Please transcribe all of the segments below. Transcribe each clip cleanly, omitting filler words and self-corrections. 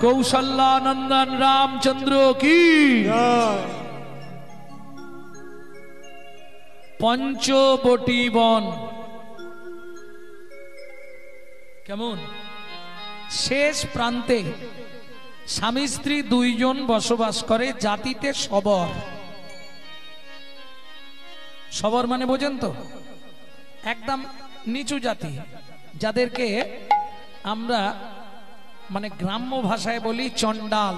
কৌশল্যানন্দন রামচন্দ্র কি পঞ্চবটি বন কেমন শেষ প্রান্তে স্বামী স্ত্রী দুইজন বসবাস করে জাতিতে সবর। সবর মানে বোঝেন তো, একদম নিচু জাতি, যাদেরকে আমরা মানে গ্রাম্য ভাষায় বলি চন্ডাল।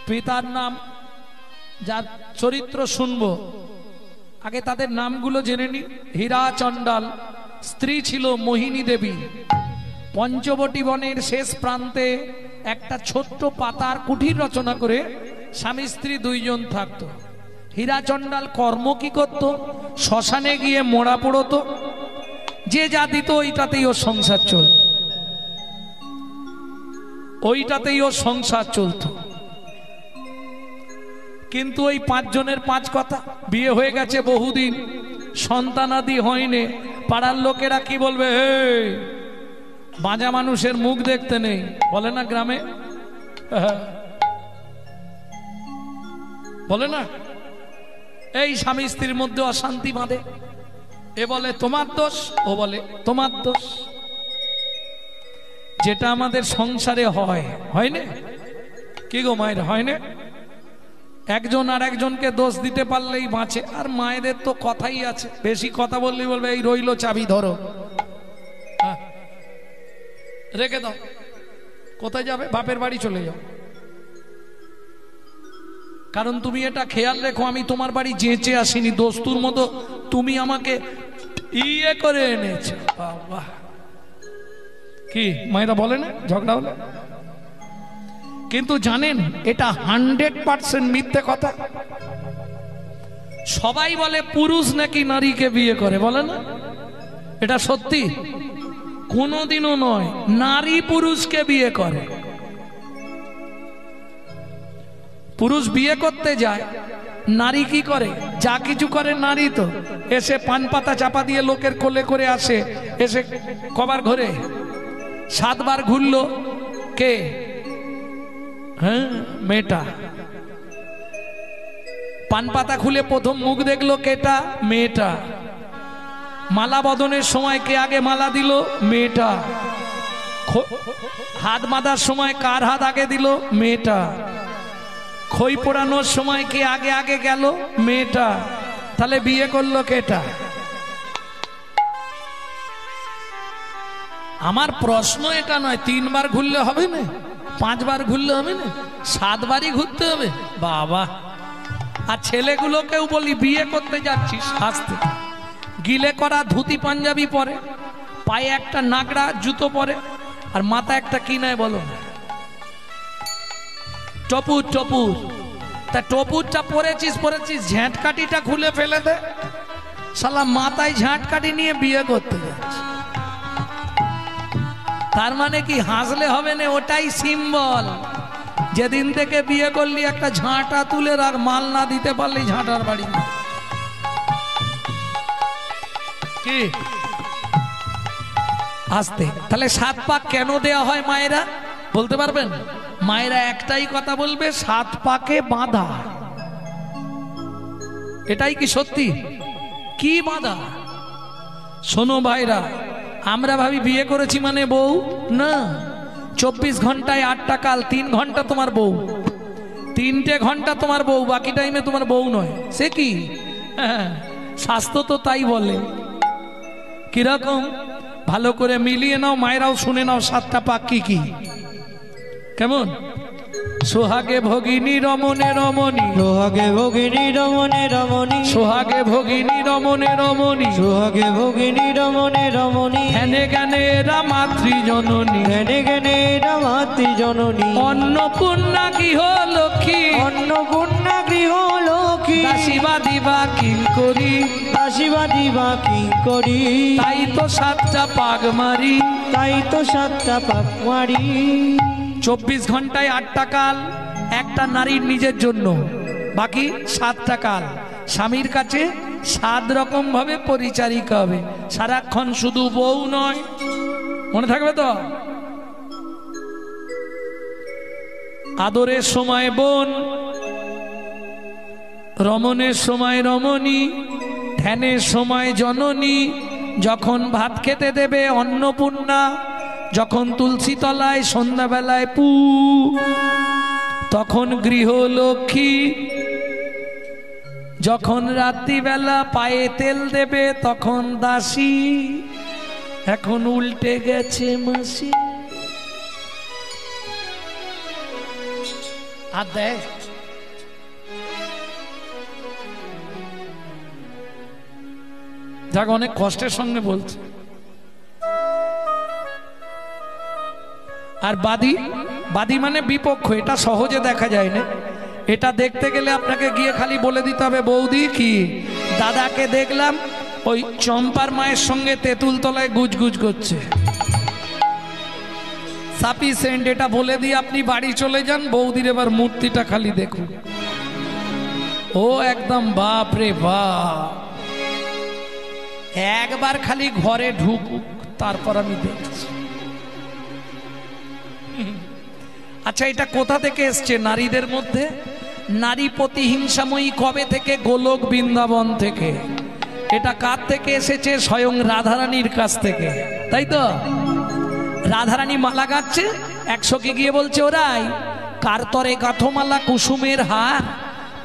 পিতার নাম, যার চরিত্র শুনবো, আগে তাদের নামগুলো জেনে নি। হীরা চন্ডাল, স্ত্রী ছিল মোহিনী দেবী। পঞ্চবটি বনের শেষ প্রান্তে একটা ছোট্ট পাতার কুঠির রচনা করে স্বামী স্ত্রী দুইজন থাকতো। হীরা চন্ডাল কর্ম কি করতো? শ্মশানে গিয়ে মোড়া পোড়তো, যে যা দিত ওইটাতেই ওর সংসার চলত, ওইটাতেই ওর সংসার চলত। কিন্তু ওই পাঁচজনের পাঁচ কথা, বিয়ে হয়ে গেছে বহুদিন, সন্তানাদি হয়নি, পাড়ার লোকেরা কি বলবে, হে বাঁজা মানুষের মুখ দেখতে নেই, বলে না গ্রামে, বলে না, এই স্বামী স্ত্রীর মধ্যে অশান্তি বাঁধে, এ বলে তোমার দোষ, ও বলে তোমার দোষ। যেটা আমাদের সংসারে হয় না কি গো মায়ের, হয় না? একজন আর একজনকে দোষ দিতে পারলেই বাঁচে। আর মায়েদের তো কথাই আছে, বেশি কথা বললেই বলবে এই রইলো চাবি ধরো, রেখে দাও, কোথায় যাবে? বাপের বাড়ি চলে যাও। কারণ তুমি এটা খেয়াল রেখো, আমি তোমার বাড়ি যেচে আসিনি, দোস্তুর মতো তুমি আমাকে ইয়ে করে এনেছো। বাবা, কি মায়েরা বলে না ঝগড়া হলে? কিন্তু জানেন এটা 100% মিথ্যে কথা। সবাই বলে পুরুষ নাকি নারীকে বিয়ে করে, বলে না? এটা সত্যি? কোনোদিনও নয়, নারী পুরুষকে বিয়ে করে। পুরুষ বিয়ে করতে যায়, নারী কি করে? যা কিছু করে নারী তো। এসে পান পাতা চাপা দিয়ে লোকের কোলে করে আসে, এসে কবার ঘরে 7 বার ঘুরলো কে? হ্যাঁ, মেয়েটা। পান পাতা খুলে প্রথম মুখ দেখলো কেটা? মেয়েটা। মালা বদনের সময় কে আগে মালা দিল? মেয়েটা। হাত বাঁধার সময় কার হাত আগে দিল? মেয়েটা। খই পোড়ানোর সময় কে আগে আগে গেল? মেয়েটা। তাহলে বিয়ে করলো কেটা? আমার প্রশ্ন এটা নয় 3 বার ঘুরলে হবে না, 5 বার ঘুরলে হবে না, 7 বারই ঘুরতে হবে। বাবা, আর ছেলেগুলোকেও বলি বিয়ে করতে যাচ্ছিস আসতে, গিলে করা ধুতি পাঞ্জাবি পরে, পায়ে একটা নাগড়া জুতো পরে, আর মাথা একটা কি নাই বলো? টপুর। টপুর। তা টপুরটা পরেছিস, ঝাঁটকাঠিটা খুলে ফেলে দে, শালা মাথায় ঝাঁটকাঠি নিয়ে বিয়ে করতে যাচ্ছে। তার মানে কি হাসলে হবে না? ওটাই সিম্বল। যেদিন থেকে বিয়ে করলি একটা ঝাঁটা তুলে আর মাল না দিতে পারলি ঝাঁটার বাড়ি কি আসতে। তাহলে 7 পাক কেন দেয়া হয় মায়েরা বলতে পারবেন? মায়েরা একটাই কথা বলবে, 7 পাকে বাঁধা। এটাই কি সত্যি? কি বাঁধা? শোনো ভাইরা, আমরা ভাবি বিয়ে করেছি মানে বউ না। 24 ঘন্টায় 8টা কাল, 3 ঘন্টা তোমার বউ, 3টে ঘন্টা তোমার বউ, বাকি টাইমে তোমার বউ নয়। সে কি? স্বাস্থ্য তো তাই বলে। কিরকম? ভালো করে মিলিয়ে নাও, মায়েরাও শুনে নাও 7টা পাক কি কি। কেমন? সোহাগে ভগিনী রমণে রমণী, সোহাগে ভগিনী রমণে রমণী, সোহাগে ভগিনী রমণে রমণী, সোহাগে ভগিনী রমণে রমণী, ধ্যানে জ্ঞানে মাতৃ জননী, ধ্যানে জ্ঞানে মাতৃ জননী, অন্নপূর্ণা গৃহ লক্ষ্মী, অন্নপূর্ণা গৃহ লক্ষ্মী, দাসীবা দিবা কিঙ্করী, দাসীবা দিবা কিঙ্করী, তাই তো 7টা পাক মারি, তাই তো 7টা পাক মারি। 24 ঘন্টায় 8টা কাল একটা নারীর নিজের জন্য, বাকি 7টা কাল স্বামীর কাছে সাত রকম ভাবে পরিচারিকা হবে, সারাক্ষণ শুধু বউ নয়। মনে থাকবে তো? আদরের সময় বোন, রমণের সময় রমণী, ধ্যানের সময় জননী, যখন ভাত খেতে দেবে অন্নপূর্ণা, যখন তুলসী তলায় সন্ধ্যাবেলায় পু, তখন গৃহলক্ষ্মী, যখন রাত্রিবেলা পায়ে তেল দেবে তখন দাসী, এখন উল্টে গেছে মাসি। আর দেয় যাক, অনেক কষ্টের সঙ্গে বলছে। আর বাদী, বাদী মানে বিপক্ষ, এটা সহজে দেখা যায় না। এটা দেখতে গেলে আপনাকে গিয়ে খালি বলে দিতে হবে, বৌদি কি দাদাকে দেখলাম ওই চম্পার মায়ের সঙ্গে তেঁতুল তলায় গুজগুজ করছে, সাফিসিয়েন্ট। এটা বলে দিয়ে আপনি বাড়ি চলে যান, বৌদির এবার মূর্তিটা খালি দেখুন। ও একদম বাপ রে বাপ, একবার খালি ঘরে ঢুকুক, তারপর আমি দেখছি। আচ্ছা, এটা কোথা থেকে এসছে নারীদের মধ্যে? নারী প্রতিহিংসাময়ী কবে থেকে? গোলক বৃন্দাবন থেকে। এটা কার থেকে এসেছে? স্বয়ং রাধারানীর কাছ থেকে, তাই তো? রাধারানী মালা গাচ্ছে, 100কে গিয়ে বলছে, ওরাই কার তরে গাথমালা কুসুমের হার,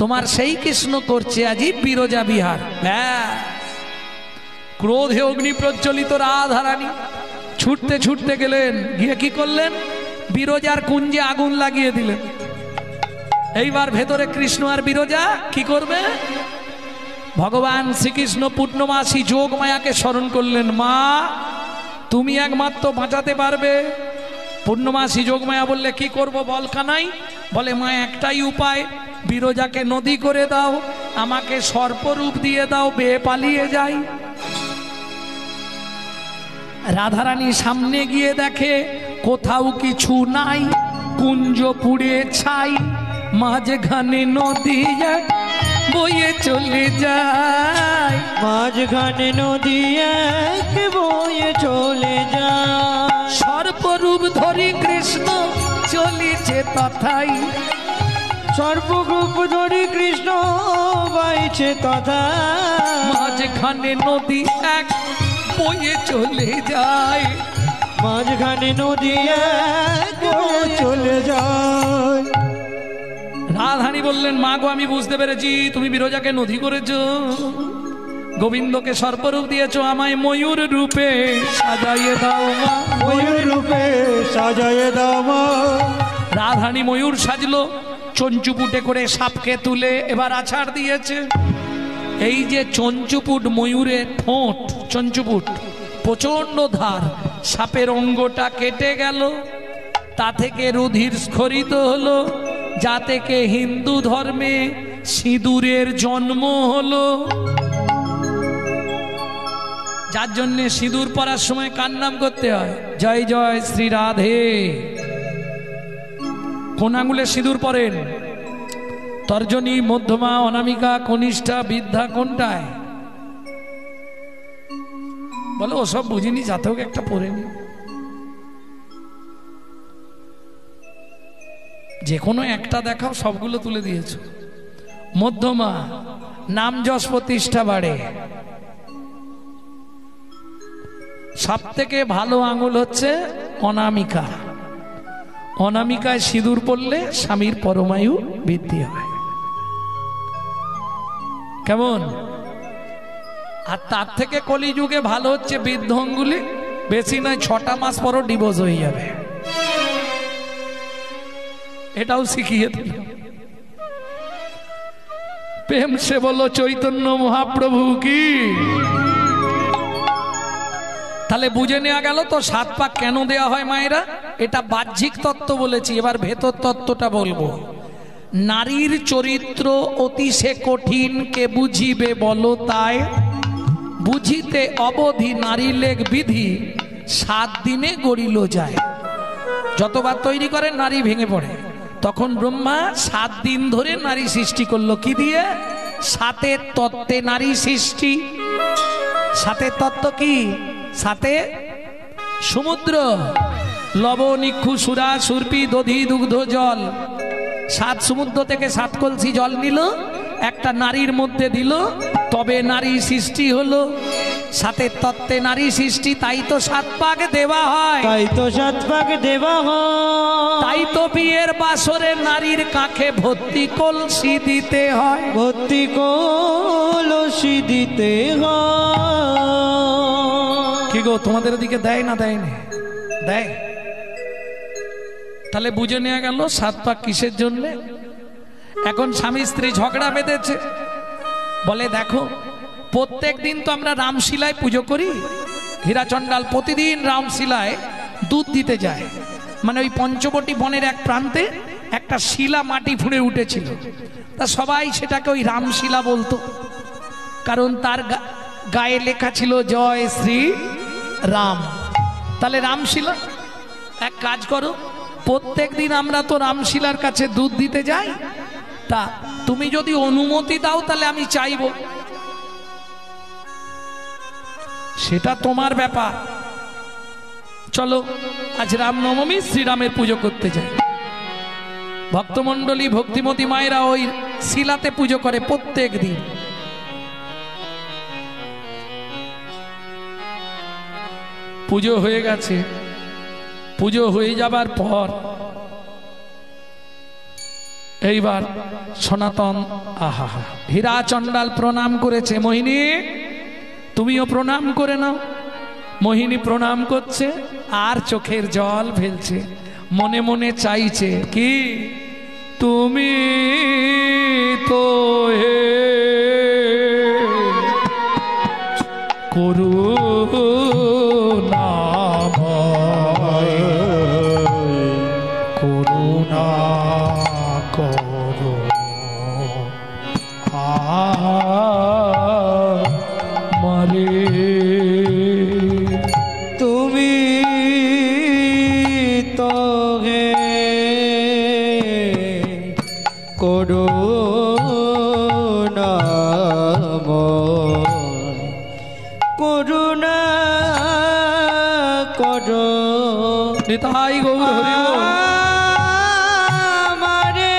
তোমার সেই কৃষ্ণ করছে আজি বিরজা বিহার। ক্রোধে অগ্নি প্রজ্বলিত রাধারানী ছুটতে ছুটতে গেলেন, গিয়ে কি করলেন? বিরজার কুঞ্জে আগুন লাগিয়ে দিলেন। এইবার ভেতরে কৃষ্ণ আর বিরজা কি করবে? ভগবান শ্রীকৃষ্ণ পূর্ণমাসী যোগ মায়াকে স্মরণ করলেন, মা তুমি একমাত্র বাঁচাতে পারবে। পূর্ণমাসী যোগ মায়া বললে, কি করব বল কানাই? বলে, মা একটাই উপায়, বিরজাকে নদী করে দাও, আমাকে সর্পরূপ দিয়ে দাও, বেয়ে পালিয়ে যাই। রাধারানী সামনে গিয়ে দেখে কোথাও কিছু নাই, কুঞ্জ পুড়ে ছাই, মাঝখানে নদী বয়ে চলে যায়, মাঝখানে নদী এক বয়ে চলে যায়। সর্বরূপ ধরি কৃষ্ণ চলিছে তথাই, সর্বরূপ ধরি কৃষ্ণ বাইছে তথা, মাঝখানে নদী এক বয়ে চলে যায়, মাঝখানে নদী এক বয়ে চলে যায়। রাধারানী বললেন, মা গো আমি বুঝতে পেরেছি, তুমি বিরজাকে নদী করেছো, গোবিন্দকে সর্পরূপ দিয়েছো, আমায় ময়ূর রূপে সাজাইয়ে দাও মা, ময়ূর রূপে সাজাইয়ে দাও মা। রাধারানী ময়ূর সাজলো, চঞ্চুপুটে করে সাপকে তুলে এবার আছাড় দিয়েছে। এই যে চঞ্চুপুট ময়ূরের ঠোঁট, চঞ্চুপুট প্রচন্ড ধার, সাপের অঙ্গটা কেটে গেল, তা থেকে রুধির স্খলিত হলো, যা থেকে হিন্দু ধর্মে সিঁদুরের জন্ম হলো। যার জন্য সিঁদুর পরার সময় কার নাম করতে হয়? জয় জয় শ্রী রাধে। কোন আঙুলে সিঁদুর পরেন? তর্জনী, মধ্যমা, অনামিকা, কনিষ্ঠা, বৃদ্ধা, কোনটায়? বলো ওসব বুঝিনি, যাতে হোক একটা পরেনি। যে কোনো একটা দেখাও, সবগুলো তুলে দিয়েছ। মধ্যমা, নাম যশ প্রতিষ্ঠা বাড়ে। সব থেকে ভালো আঙুল হচ্ছে অনামিকা। অনামিকায় সিঁদুর পড়লে স্বামীর পরমায়ু বৃদ্ধি হয়। কেমন? আর তার থেকে কলিযুগে ভালো হচ্ছে বৃদ্ধ অঙ্গুলি, বেশি নয় 6টা মাস পরও ডিভোর্স হয়ে যাবে। এটাও শিখিয়ে দিল। প্রেম সে বলো চৈতন্য মহাপ্রভু কি। তাহলে বুঝে নেওয়া গেল তো 7 পাক কেন দেয়া হয় মায়েরা। এটা বাহ্যিক তত্ত্ব বলেছি, এবার ভেতর তত্ত্বটা বলবো। নারীর চরিত্র অতি সে কঠিন, কে বুঝিবে বলো তাই, বুঝিতে অবধি নারী লেখ বিধি, 7 দিনে গড়িল যায়। যতবার তৈরি করে নারী ভেঙে পড়ে। তখন ব্রহ্মা 7 দিন ধরে নারী সৃষ্টি করলো, কি দিয়ে? সাতের তত্ত্বে নারী সৃষ্টি। সাতের তত্ত্ব কি? সাতে সমুদ্র, লবণ, ইক্ষু, সুরা, সুরপি, দধি, দুগ্ধ, জল। 7 সমুদ্র থেকে 7 কলসি জল নিল, একটা নারীর মধ্যে দিল, তবে নারী সৃষ্টি হলো। সাতের তত্ত্বে নারী সৃষ্টি, তাই তো 7 পাক দেওয়া হয়, তাই তো 7 পাক দেওয়া হয়, তাই তো বিয়ের বাসরে নারীর কাঁখে ভর্তি কলসি দিতে হয়, ভর্তি কলসি দিতে হয়। কি গো, তোমাদের ওদিকে দেয় না? দেয় না? দেয়। তাহলে বুঝে নেওয়া গেল 7 পাক কিসের জন্য। এখন স্বামী স্ত্রী ঝগড়া বেঁধেছে, বলে দেখো প্রত্যেক দিন তো আমরা রামশিলায় পুজো করি, হীরাচণ্ডাল প্রতিদিন রামশিলায় দুধ দিতে যায়। মানে ওই পঞ্চবটি বনের এক প্রান্তে একটা শিলা মাটি ফুঁড়ে উঠেছিল, তা সবাই সেটাকে ওই রামশিলা বলতো, কারণ তার গায়ে লেখা ছিল জয় শ্রী রাম। তাহলে রামশিলা, এক কাজ করো, প্রত্যেক দিন আমরা তো রামশিলার কাছে দুধ দিতে যাই, তা তুমি যদি অনুমতি দাও তাহলে আমি চাইবো। সেটা তোমার ব্যাপার, চলো আজ রামনবমী, শ্রীরামের পুজো করতে যাই। ভক্তমণ্ডলী, ভক্তিমতী মায়েরা ওই শিলাতে পুজো করে প্রত্যেক দিন। পুজো হয়ে গেছে, পুজো হয়ে যাবার পর এইবার সনাতন আহা হীরাচণ্ডাল প্রণাম করেছে, মোহিনী তুমিও প্রণাম করে নাও। মোহিনী প্রণাম করছে আর চোখের জল ফেলছে, মনে মনে চাইছে কি, তুমি তো হে করুণাময়, করুণা করো আমারে। তুমি তো হে করুণাময়, করুণা করো নিতাই গৌর হরি বল। আমারে।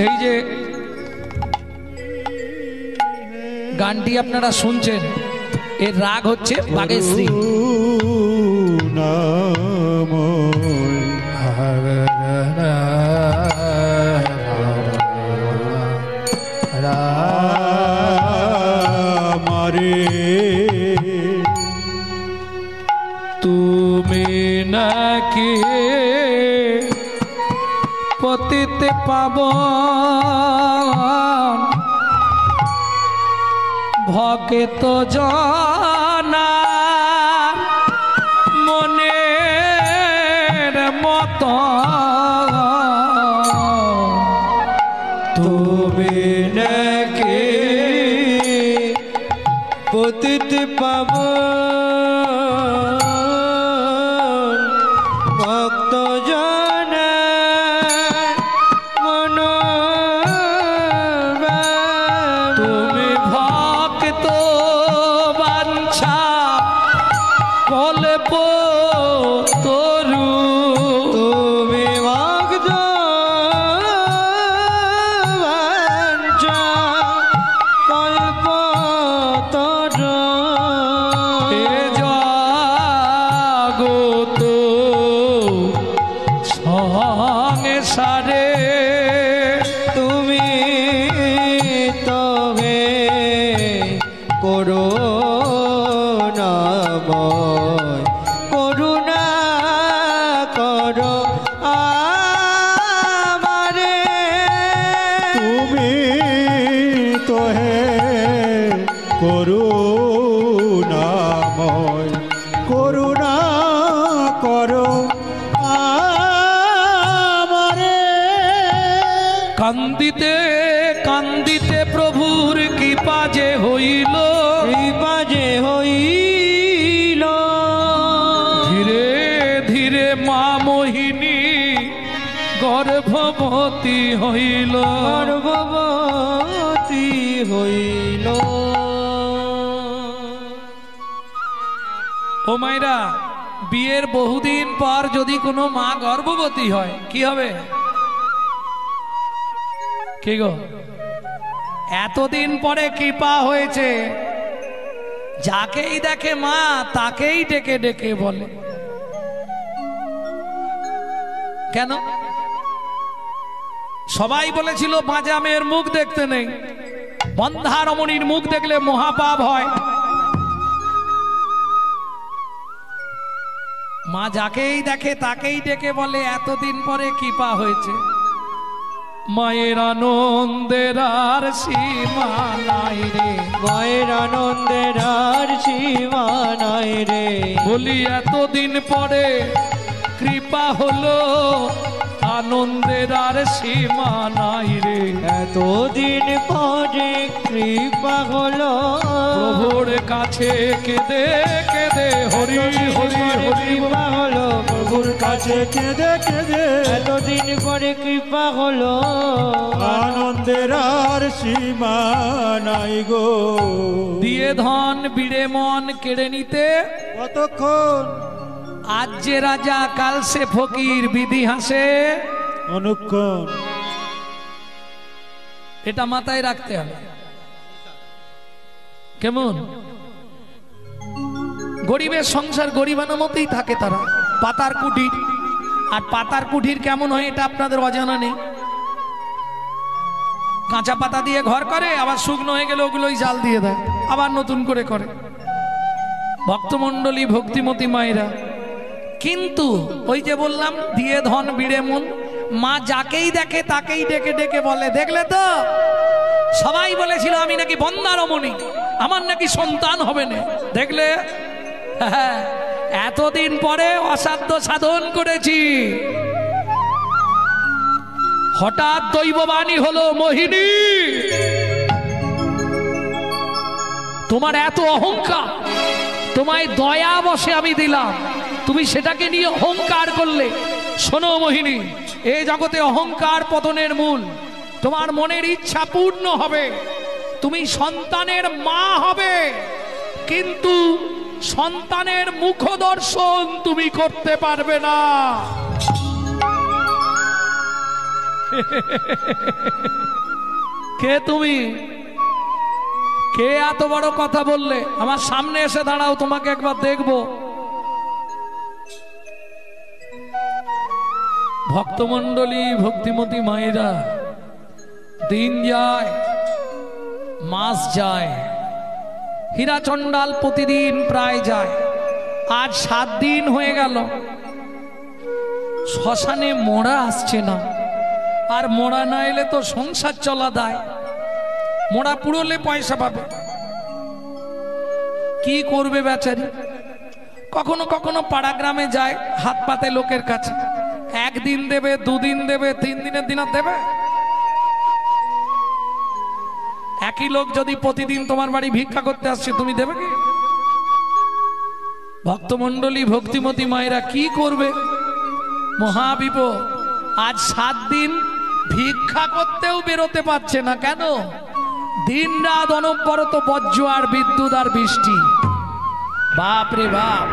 এই যে গানটি আপনারা শুনছেন, এর রাগ হচ্ছে বাগেশ্রী। তুমি নাকি পতিত পাবন, ভক্ত জনা মনের মত, তুমি নাকি পতিত পাবন, ভক্ত জনা মন, তুমি ভক্ত বাঞ্ছা কল্প তরু, তুমি ভক্ত বাঞ্ছা কল্পতরু, এ জগত সংসারে তুমি তো হে করুণাময়, করুণা করো আমারে। তুমি তো হে করুণাময়, করুণা করো আমারে। কান্দিতে কান্দিতে প্রভুর কৃপা যে হইল, কৃপা যে হইল, ধীরে ধীরে মা মোহিনী গর্ভ গর্ভবতী হইল। গর্ভবতী হইল। ও মায়েরা, বিয়ের বহুদিন পর যদি কোনো মা গর্ভবতী হয় কি হবে? কি গো, এতদিন পরে কৃপা হয়েছে, যাকেই দেখে মা তাকেই ডেকে ডেকে বলে। কেন? সবাই বলেছিল বাঁচা মেয়ের মুখ দেখতে নেই, বন্ধা রমণীর মুখ দেখলে মহাপাপ হয়। মা যাকেই দেখে তাকেই ডেকে বলে, এতদিন পরে কৃপা হয়েছে। মায়ের আনন্দের আর সীমা নাই রে, মায়ের আনন্দের আর সীমা নাই রে। বলি এতদিন পরে কৃপা হলো, আনন্দের আর সীমা নাই রে। এতদিন পরে কৃপা হলো, প্রভুর কাছে কেঁদে কেঁদে হরি হরি হরি কৃপা হলো, প্রভুর কাছে কেঁদে কেঁদে এতদিন পরে কৃপা হলো। আনন্দের আর সীমা নাই গো। দিয়ে ধন বিড়ে মন কেড়ে নিতে কতক্ষণ আজ যে রাজা কাল সে ফকির, বিধি হাসে অনুক্ষণ। এটা মাথায় রাখতে হবে। কেমন গরিবের সংসার গরিবানা মতেই থাকে, তারা পাতার কুঠির। আর পাতার কুঠির কেমন হয় এটা আপনাদের অজানা নেই। কাঁচা পাতা দিয়ে ঘর করে, আবার শুকনো হয়ে গেলে ওগুলোই জাল দিয়ে দেয়, আবার নতুন করে করে। ভক্তমণ্ডলী, ভক্তিমতী মায়েরা, কিন্তু ওই যে বললাম দিয়ে ধন বিড়ে মন, মা যাকেই দেখে তাকেই ডেকে ডেকে বলে। দেখলে তো, সবাই বলেছিল আমি নাকি বন্ধা রমণী, আমার নাকি সন্তান হবে না। দেখলে, এতদিন পরে অসাধ্য সাধন করেছি। হঠাৎ দৈববাণী হলো, মোহিনী তোমার এত অহংকার, তোমায় দয়া বসে আমি দিলাম, তুমি সেটাকে নিয়ে অহংকার করলে। শোনো মোহিনী, এই জগতে অহংকার পতনের মূল। তোমার মনের ইচ্ছা পূর্ণ হবে, তুমি সন্তানের মা হবে, কিন্তু সন্তানের মুখ দর্শন তুমি করতে পারবে না। কে তুমি? কে এত বড় কথা বললে? আমার সামনে এসে দাঁড়াও, তোমাকে একবার দেখবো। ভক্তমণ্ডলী, ভক্তিমতী মায়েরা, দিন যায়, মাস যায়, হীরা চণ্ডাল প্রতিদিন প্রায় যায়। আজ 7 দিন হয়ে গেল, শ্মশানে মোড়া আসছে না। আর মোড়া না এলে তো সংসার চলা দায়, মোড়া পুরোলে পয়সা পাবে, কি করবে বেচারি? কখনো কখনো পাড়া গ্রামে যায়, হাত পাতে লোকের কাছে, 1 দিন দেবে, 2 দিন দেবে, 3 দিনের দিন দেবে। একই লোক যদি প্রতিদিন তোমার বাড়ি ভিক্ষা করতে আসছে, তুমি দেবে কি? ভক্তমণ্ডলী, ভক্তিমতী মায়েরা, কি করবে? মহাবিপদ। আজ 7 দিন ভিক্ষা করতেও বেরোতে পারছে না। কেন? দিন রাত অনবরত বজ্র আর বিদ্যুৎ আর বৃষ্টি। বাপ রে বাপ,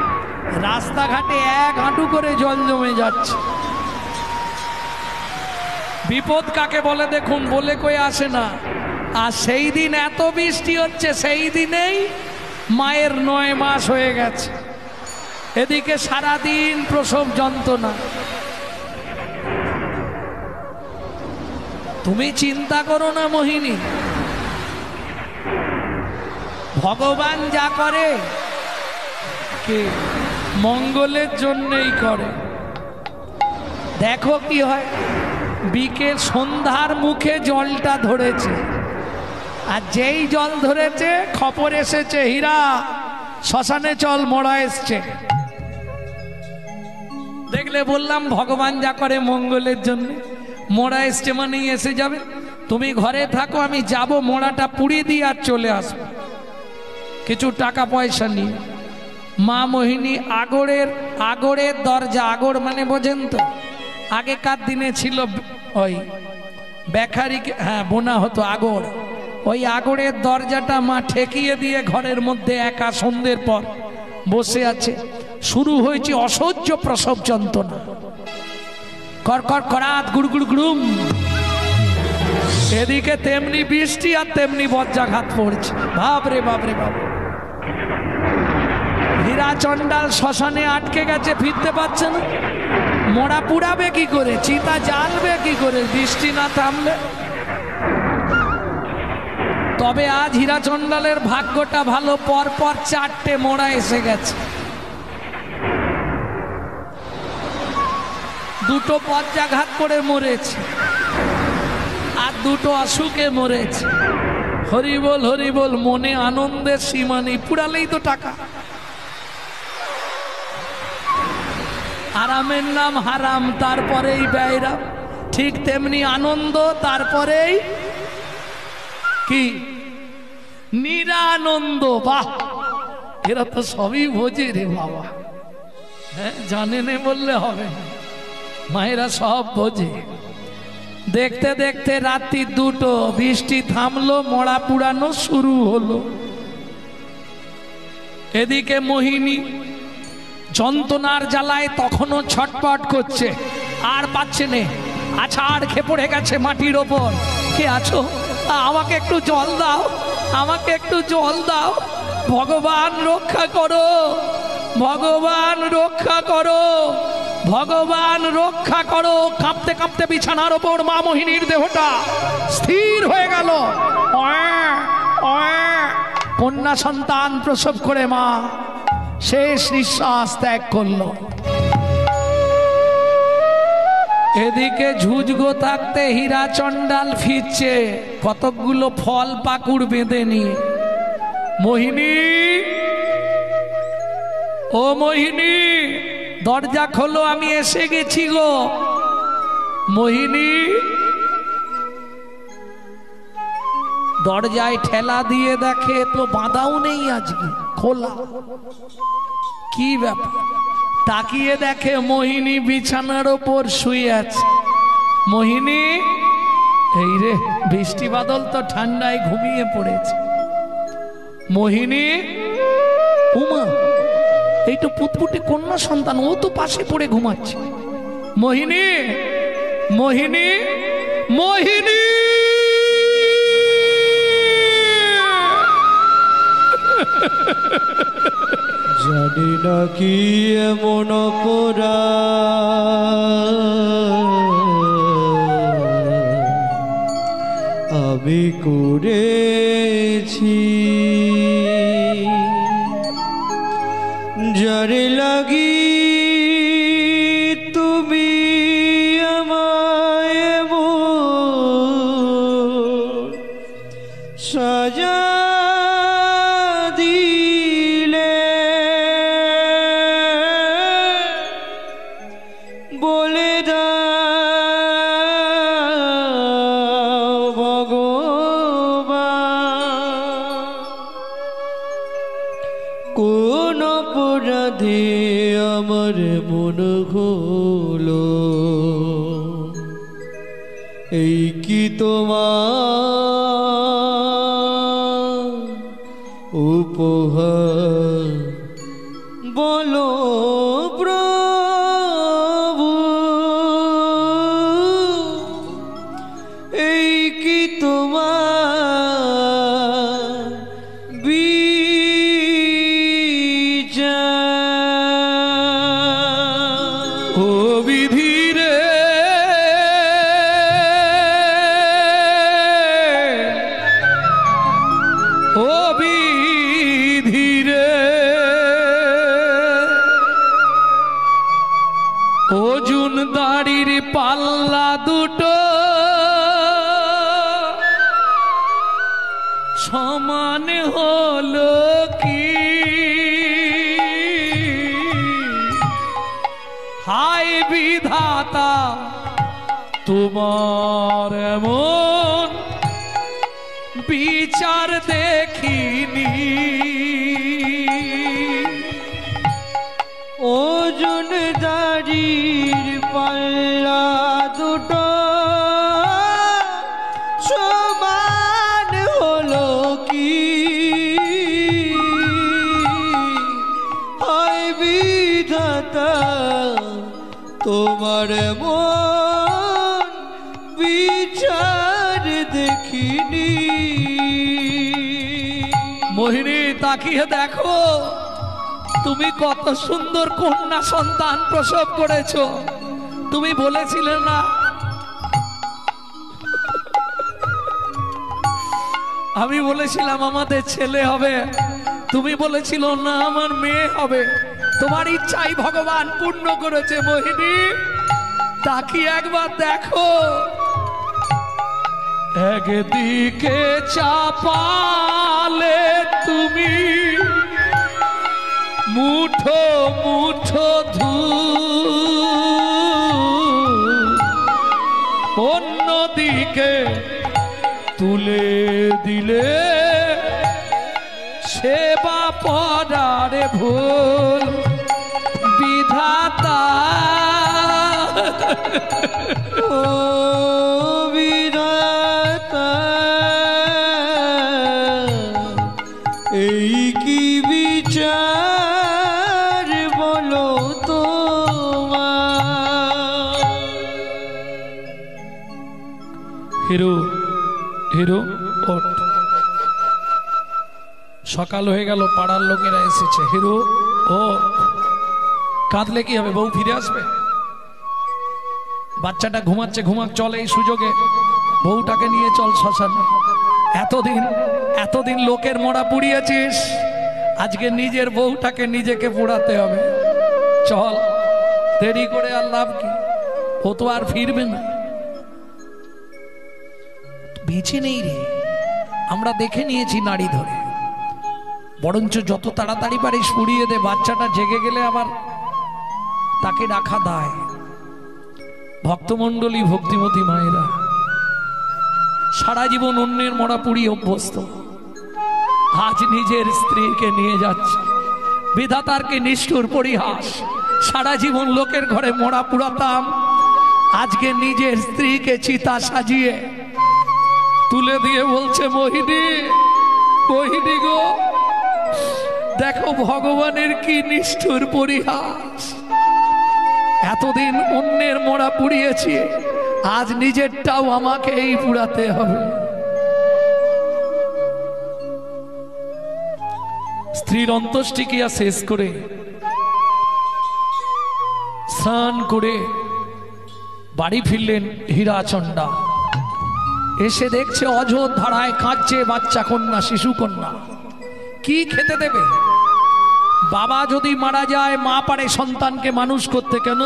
রাস্তাঘাটে 1 হাঁটু করে জল জমে যাচ্ছে। বিপদ কাকে বলে দেখুন, বলে কই আসে না। আর সেই দিন এত বৃষ্টি হচ্ছে, সেই দিনেই মায়ের 9 মাস হয়ে গেছে। এদিকে সারাদিন প্রসব যন্ত্রণা। তুমি চিন্তা করো না মোহিনী, ভগবান যা করে কে মঙ্গলের জন্যই করে। দেখো কি হয়, বিকেল সন্ধ্যার মুখে জলটা ধরেছে, আর যেই জল ধরেছে খবর এসেছে, হীরা শ্মশানে চল, মোড়া এসছে। দেখলে বললাম ভগবান যা করে মঙ্গলের জন্য। মোড়া এসছে মানেই এসে যাবে। তুমি ঘরে থাকো, আমি যাব, মোড়াটা পুড়িয়ে দিয়ে আর চলে আসবো কিছু টাকা পয়সা নিয়ে। মা মোহিনী আগড়ের দরজা, আগড় মানে বোঝেন তো, আগেকার দিনে ছিল ওই বেকারিকে, হ্যাঁ বোনা হতো আগড়, ওই আগড়ের দরজাটা মা ঠেকিয়ে দিয়ে ঘরের মধ্যে একা সন্ধ্যের পর বসে আছে। শুরু হয়েছে অসহ্য প্রসব যন্ত্রণা, কর করাত গুড়গুড় গুড়ুম। এদিকে তেমনি বৃষ্টি আর তেমনি বজ্রাঘাত পড়ছে। বাপরে বাপরে বাপ। হীরা চন্ডাল শ্মশানে আটকে গেছে, ফিরতে পারছে না। মরা পুড়াবে কি করে, চিতা জ্বালবে কি করে বৃষ্টি না থামলে? তবে আজ হীরা চন্ডালের ভাগ্যটা ভালো, পর পর 4টে মোড়া এসে গেছে। 2টো বজ্রাঘাত করে মরেছে আর 2টো অসুখে মরেছে। হরিবল হরিবল, মনে আনন্দের সীমা নেই। পুড়ালেই তো টাকা। আরামের নাম হারাম, তারপরেই ব্যয়রাম। ঠিক তেমনি আনন্দ, তারপরেই কি নিরানন্দ। বাহ, এরা তো সবই বোঝে রে বাবা। হ্যাঁ, জানে নে বললে হবে না, মায়েরা সব বোঝে। দেখতে দেখতে রাত্রি 2টো, বৃষ্টি থামলো, মরা পুড়ানো শুরু হলো। এদিকে মোহিনী যন্ত্রণার জ্বালায় তখনও ছটপট করছে, আর পাচ্ছে নে। আছাড় খেয়ে পড়ে গেছে মাটির ওপর। কে আছো? আমাকে একটু জল দাও, আমাকে একটু জল দাও। ভগবান রক্ষা করো, ভগবান রক্ষা করো, ভগবান রক্ষা করো। কাঁপতে কাঁপতে বিছানার ওপর মা মোহিনীর দেহটা স্থির হয়ে গেল। কন্যা সন্তান প্রসব করে মা শেষ নিঃশ্বাস ত্যাগ করলো। এদিকে ঝুজগো থাকতে হীরা চন্ডাল ফিরছে কতকগুলো ফল পাকুড় বেঁধে নিয়ে। মোহিনী, ও মোহিনী, দরজা খোলো, আমি এসে গেছি গো। মোহিনী দরজায় ঠেলা দিয়ে দেখে তো বাঁধাও নেই, আজকে খোলা। কি ব্যাপার? তাকিয়ে দেখে মোহিনী বিছানার ওপর শুয়ে আছে। মোহিনী, এই রে বৃষ্টি বাদল তো ঠান্ডায় ঘুমিয়ে পড়েছে। মোহিনী, উমা, এই তো পুটপুটে কন্যা সন্তান, ও তো পাশে পড়ে ঘুমাচ্ছে। মোহিনী, মোহিনী, মোহিনী। জানি না কি এমন অপরাধ আমি করেছি, যারে লাগি তুমি আমায় সাজা দিলে, বলে দাও ভগবান কোন অপরাধে আমার মন হলো, এই কি তোমার উপহার বলো প্রভু, এই কি তোমার বিচার। ও বিধি রে, ও বিধি রে, ওজন দাড়ির পাল্লা দুটো সমান হলো কি? হায় বিধাতা, তোমার এমন বিচার দেখিনি। ওজন দাড়ির পাল্লা দুটো বিধাতা তোমার মন বিচার দেখিনি। মোহিনী তাকিয়ে দেখো, তুমি কত সুন্দর কন্যা সন্তান প্রসব করেছো। তুমি বলেছিলে না আমি বলেছিলাম আমাদের ছেলে হবে, তুমি বলেছিল না আমার মেয়ে হবে। তোমার ইচ্ছাই ভগবান পূর্ণ করেছে। মোহিনী তাকিয়ে একবার দেখো, একদিকে চাপালে তুমি মুঠো মুঠো ধূল, অন্যদিকে তুলে দিলে সেবা পড়ারে ভুল। বিধাতা ও বিধাতা, এই কি বিচার বলো তোমার। হিরো হিরো ওঠ, সকাল হয়ে গেল, পাড়ার লোকেরা এসেছে। হিরো ও কাঁদলে কি হবে? বউ ফিরে আসবে। বাচ্চাটা ঘুমাচ্ছে, ঘুমাক, চল এই সুযোগে বউটাকে নিয়ে চল শ্মশানে। এতদিন লোকের মোড়া পুড়িয়েছিস, আজকে নিজের বউটাকে নিজেকে পোড়াতে হবে। চল, দেরি করে আর লাভ কি? ও তো আর ফিরবে না, বেঁচে নেই রে। আমরা দেখে নিয়েছি নাড়ি ধরে। বরঞ্চ যত তাড়াতাড়ি পারিস পুড়িয়ে দে, বাচ্চাটা জেগে গেলে আবার তাকে রাখা দায়। ভক্তমণ্ডলী, ভক্তিমতী মায়েরা সারা জীবন অন্যের মরা পুড়িয়ে অভ্যস্ত, আজ নিজের স্ত্রীকে নিয়ে যাচ্ছে। বিধাতার কি নিষ্ঠুর পরিহাস। সারা জীবন লোকের ঘরে মরা পুড়াতাম, আজকে নিজের স্ত্রীকে চিতা সাজিয়ে তুলে দিয়ে বলছে মোহিনী, মোহিনী গো দেখো ভগবানের কি নিষ্ঠুর পরিহাস। এতদিন অন্যের মোড়া পুড়িয়েছি, আজ নিজেরটাও আমাকেই পুড়াতে হবে। স্ত্রীর অন্ত্যেষ্টিক্রিয়া শেষ করে স্নান করে বাড়ি ফিরলেন হীরাচণ্ডা। এসে দেখছে অযোধ্যায় কাঁদছে বাচ্চা কন্যা, শিশু কন্যা। কি খেতে দেবে? বাবা যদি মারা যায়, মা পারে সন্তানকে মানুষ করতে। কেন?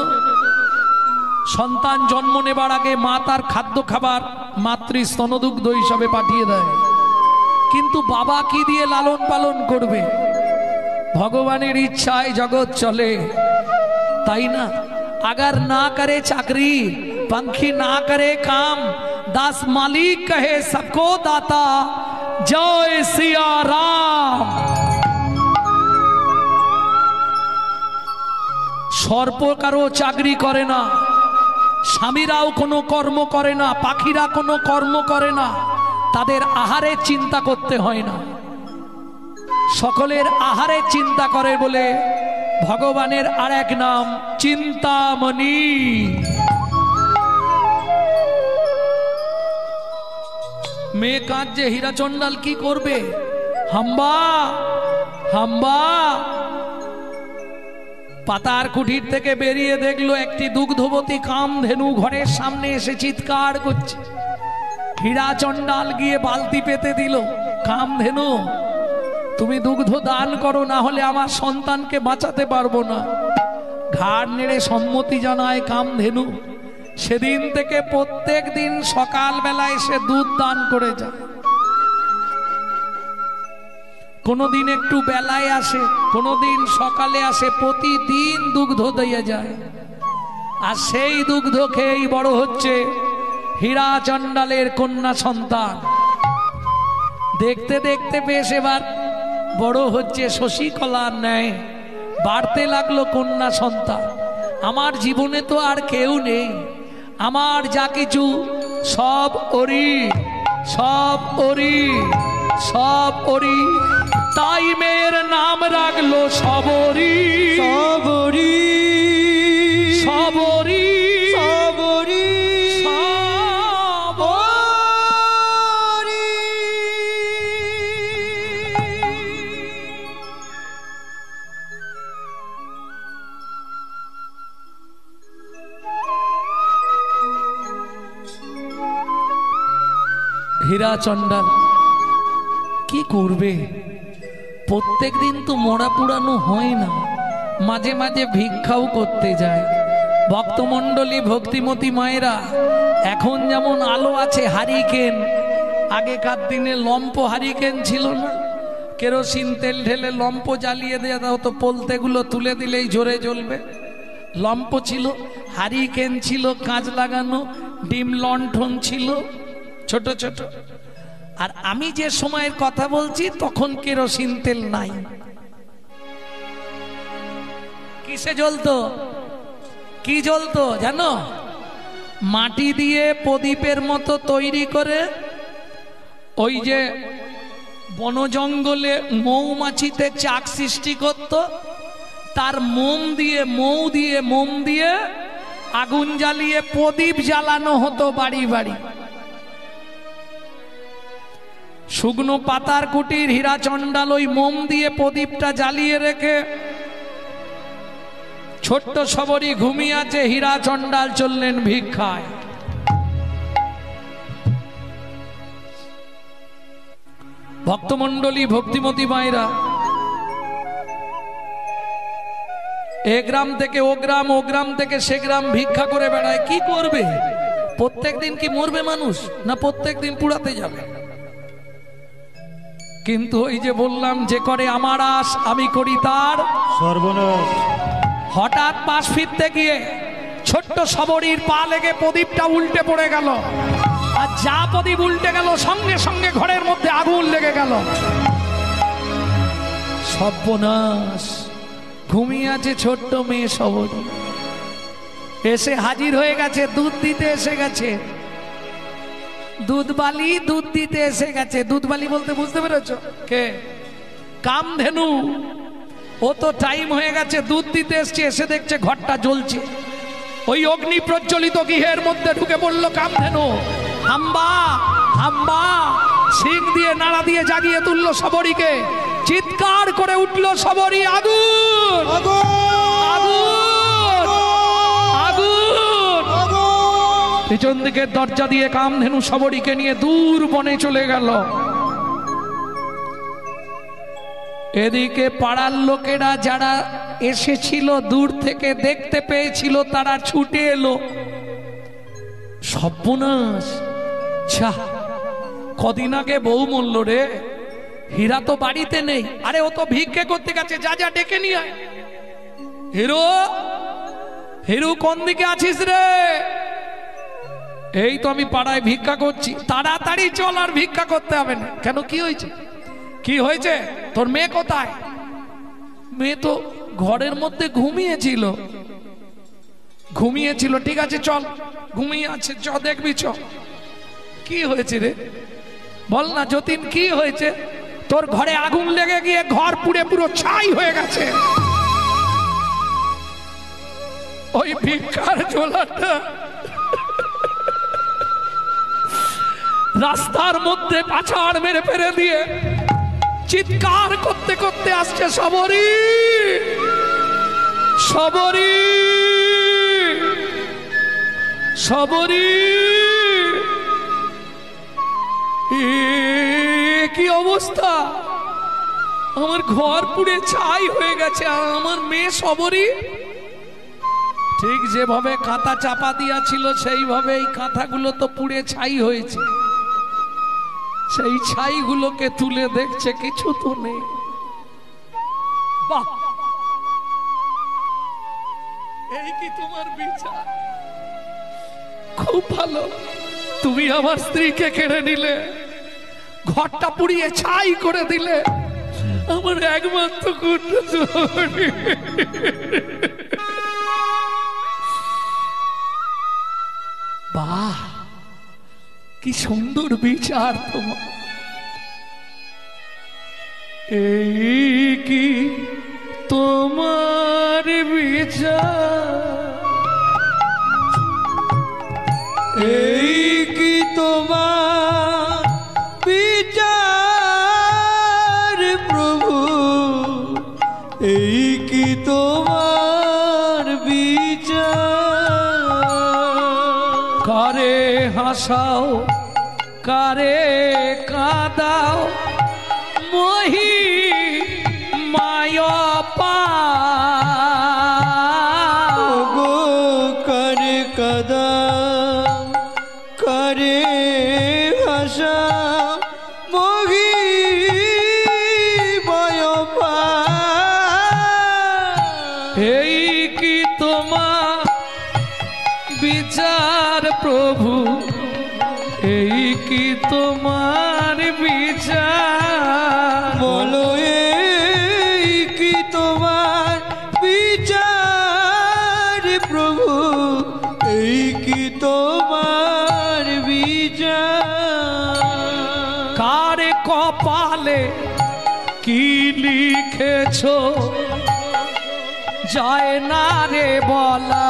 সন্তান জন্ম নেবার আগে মা তার খাদ্য খাবার মাতৃ স্তনদুগ্ধ হিসাবে পাঠিয়ে দেয়, কিন্তু বাবা কি দিয়ে লালন পালন করবে? ভগবানের ইচ্ছায় জগৎ চলে, তাই না? अगर ना करे चाकरी, पंखी ना करे काम, दास मालिक कहे सबको दाता, जय सिया राम। सर्प कारो चाकरी करे ना, স্বামীরাও কোনো কর্ম করে না, পাখিরা কোনো কর্ম করে না, তাদের আহারের চিন্তা করতে হয় না। সকলের আহারের চিন্তা করে বলে ভগবানের আর এক নাম চিন্তামণি। মেয়ে কাঁদছে, হীরাচণ্ডাল কি করবে? হাম্বা হাম্বা। পাতার কুঠির থেকে বেরিয়ে দেখলো একটি দুগ্ধবতী কামধেনু ঘরের সামনে এসে চিৎকার করছে। হীরাচণ্ডাল গিয়ে বালতি পেতে দিল, কামধেনু তুমি দুগ্ধ দান করো, না হলে আমার সন্তানকে বাঁচাতে পারবো না। ঘাড় নেড়ে সম্মতি জানায় কামধেনু। সেদিন থেকে প্রত্যেক দিন সকাল বেলায় এসে দুধ দান করে যায়। কোনোদিন একটু বেলায় আসে, কোনোদিন সকালে আসে, প্রতিদিন দুগ্ধ দিয়ে যায়। আর সেই দুগ্ধ খেয়েই বড় হচ্ছে হীরাচণ্ডালের কন্যা সন্তান। দেখতে দেখতে বেশ এবার বড় হচ্ছে শশীকলার ন্যায়, বাড়তে লাগলো কন্যা সন্তান। আমার জীবনে তো আর কেউ নেই, আমার যা কিছু সব ওরি, সব ওরি, সব ওরি, তাই মেয়ের নাম রাখলো সবরী। সবরী হীরা চণ্ডাল কি করবে? প্রত্যেক দিন তো মরা পুরানো হয় না, মাঝে মাঝে ভিক্ষাও করতে যায়। ভক্তমণ্ডলী ভক্তিমতী মায়েরা, এখন যেমন আলো আছে হারিকেন, আগেকার দিনে লম্প হারিকেন ছিল না, কেরোসিন তেল ঢেলে লম্প জ্বালিয়ে দেওয়া হতো, পোলতেগুলো তুলে দিলেই জোরে জ্বলবে। লম্প ছিল, হারিকেন ছিল কাঁচ লাগানো, ডিম লণ্ঠন ছিল ছোট ছোট। আর আমি যে সময়ের কথা বলছি তখন কেরোসিন তেল নাই। কিসে জ্বলতো? কি জ্বলতো জানো? মাটি দিয়ে প্রদীপের মতো তৈরি করে, ওই যে বন জঙ্গলে মৌমাছিতে চাক সৃষ্টি করত, তার মোম দিয়ে আগুন জ্বালিয়ে প্রদীপ জ্বালানো হতো বাড়ি বাড়ি। শুকনো পাতার কুটির হীরা চণ্ডাল ওই মোম দিয়ে প্রদীপটা জ্বালিয়ে রেখে ছোট্ট সবরী ঘুমিয়ে আছে, হীরা চণ্ডাল চললেন ভিক্ষায়। ভক্তমণ্ডলী ভক্তিমতী মায়েরা, এ গ্রাম থেকে ও গ্রাম, ও গ্রাম থেকে সে গ্রাম ভিক্ষা করে বেড়ায়। কি করবে? প্রত্যেক দিন কি মরবে মানুষ? না প্রত্যেক দিন পুড়াতে যাবে? কিন্তু ওই যে বললাম, যে করে আমার আশ আমি করি তার সর্বনাশ। হঠাৎ পাশ ফিরতে গিয়ে ছোট্ট সবরীর পা লেগে প্রদীপটা উল্টে পড়ে গেল, আর যা প্রদীপ উল্টে গেল সঙ্গে সঙ্গে ঘরের মধ্যে আগুন লেগে গেল। সর্বনাশ! ঘুমিয়ে আছে ছোট্ট মেয়ে সবরী, এসে হাজির হয়ে গেছে, দুধ দিতে এসে গেছে। দুধবালি দুধ দিতে এসে গেছে। দুধবালি বলতে বুঝতে পেরেছ কে? কামধেনু। ও তো টাইম হয়ে গেছে, দুধ দিতে এসছে, এসে দেখছে ঘরটা জ্বলছে। ওই অগ্নি প্রজ্বলিত গৃহের মধ্যে ঢুকে পড়ল কামধেনু। হাম্বা হাম্বা শিং দিয়ে নাড়া দিয়ে জাগিয়ে তুলল সবরীকে। চিৎকার করে উঠল সবরী, আগুন আগুন আগুন! পিছন দিকে দরজা দিয়ে কামধেনু সবরীকে নিয়ে দূর বনে চলে গেল। এদিকে পাড়ার লোকেরা যারা এসেছিল দূর থেকে দেখতে পেয়েছিল, তারা ছুটে এলো। সর্বনাশ! কদিন আগে বউ মরল রে, হীরা তো বাড়িতে নেই। আরে ও তো ভিক্ষে করতে গেছে, যা যা ডেকে নিয়ে আয়। হিরো, হিরু কোন দিকে আছিস রে? এই তো আমি পাড়ায় ভিক্ষা করছি। তাড়াতাড়ি চল, আর ভিক্ষা করতে হবে না। কেন, কি হয়েছে? কি হয়েছে? তোর মেয়ে কোথায়? মেয়ে তো ঘরের মধ্যে ঘুমিয়েছিল। ঘুমিয়েছিল, ঠিক আছে চল, ঘুমিয়ে আছে, চ দেখবি, চ। কি হয়েছে রে? বল না যতীন, কি হয়েছে? তোর ঘরে আগুন লেগে গিয়ে ঘর পুড়ে পুরো ছাই হয়ে গেছে। ওই ভিক্ষার ঝোলাটা রাস্তার মধ্যে পাছাড় মেরে ফেলে দিয়ে চিৎকার করতে করতে আসছে সবরী, সবরী, সবরী! কি অবস্থা! আমার ঘর পুড়ে ছাই হয়ে গেছে, আর আমার মেয়ে সবরী ঠিক যেভাবে কাঁথা চাপা দিয়া ছিল সেইভাবে এই কাঁথাগুলো তো পুড়ে ছাই হয়েছে। সেই ছাইগুলোকে তুলে দেখছে, কিছু তো নেই। বাহ! এই কি তোমার বিচার? খুব ভালো, তুমি আমার স্ত্রীকে কেড়ে নিলে, ঘরটা পুড়িয়ে ছাই করে দিলে, আমার একমাত্র কন্যা। বাহ, কি সুন্দর বিচার তোমার! এই কি তোমার বিচার? এই কি তোমার বিচার প্রভু? এই কি তোমার বিচার? কারে হাসাও কারে কাদাও মহি মায়পা গো করে কদা করে ভাষা মহি বয়পা এই কি তোমার বিচার প্রভু এই কি তোমার বিচার বলো এই কি তোমার বিচার প্রভু এই কি তোমার বিচার কার কপালে কি লিখেছো যায় না রে বলা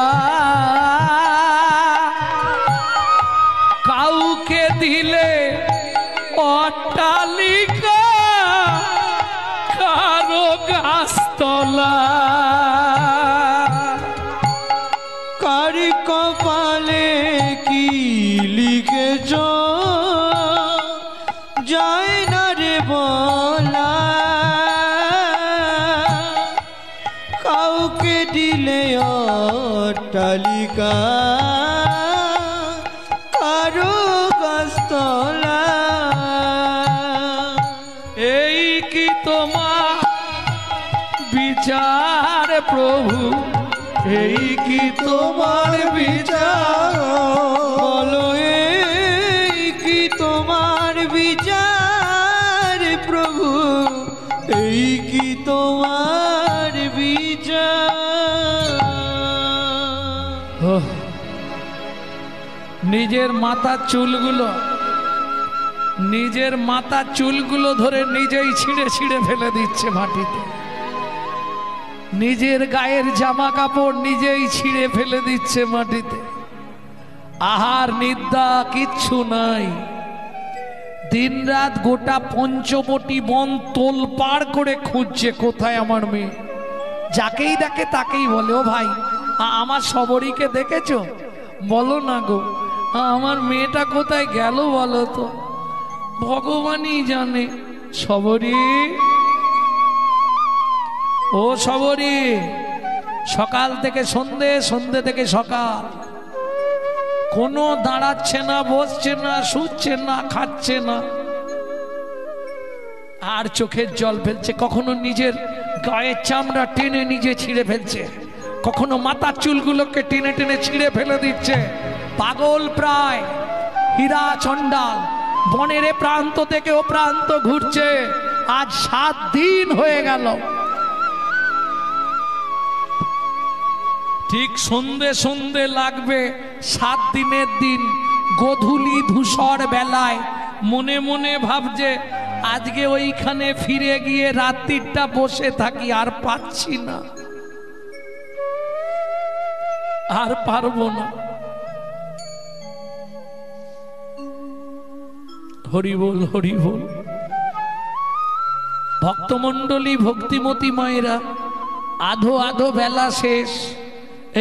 কাউকে দিলে অট্টালিকা কারো গাছতলা কার কপালে কি লিখেছ যায় না রে বলা কাউকে দিলে অট্টালিকা কারো গাছতলা এই কি তোমার বিচার প্রভু এই কি তোমার বিচার বলো এই কি তোমার বিচার প্রভু এই কি তোমার বিচার ওহ, নিজের মাথার চুলগুলো ধরে নিজেই ছিঁড়ে ছিঁড়ে ফেলে দিচ্ছে মাটিতে নিজের গায়ের জামা কাপড় নিজেই ছিঁড়ে ফেলে দিচ্ছে মাটিতে আহার নিদ্রা কিচ্ছু নাই দিনরাত গোটা পঞ্চবটি বন তোল পার করে খুঁজছে কোথায় আমার মেয়ে যাকেই দেখে তাকেই বলে ও ভাই আমার সবরীকে দেখেছো বলো না গো আমার মেয়েটা কোথায় গেল বলো তো ভগবানই জানে সবরী ও সবরী সকাল থেকে সন্ধে সন্ধে থেকে সকাল কোনো দাঁড়াচ্ছে না বসছে না শুচ্ছে না খাচ্ছে না আর চোখের জল ফেলছে কখনো নিজের গায়ের চামড়া টেনে নিজে ছিঁড়ে ফেলছে কখনো মাথার চুলগুলোকে টেনে টেনে ছিঁড়ে ফেলে দিচ্ছে পাগল প্রায় হীরা চণ্ডাল বনের এ প্রান্ত থেকে ও প্রান্ত ঘুরছে আজ 7 দিন হয়ে গেল ঠিক সন্ধে সন্ধে লাগবে 7 দিনের দিন গোধূলি ধূসর বেলায় মনে মনে ভাবছে আজকে ওইখানে ফিরে গিয়ে রাত্রিটা বসে থাকি আর পাচ্ছি না আর পারবো না হরি বল হরি বল ভক্তমণ্ডলী ভক্তিমতী মায়েরা আধো আধো বেলা শেষ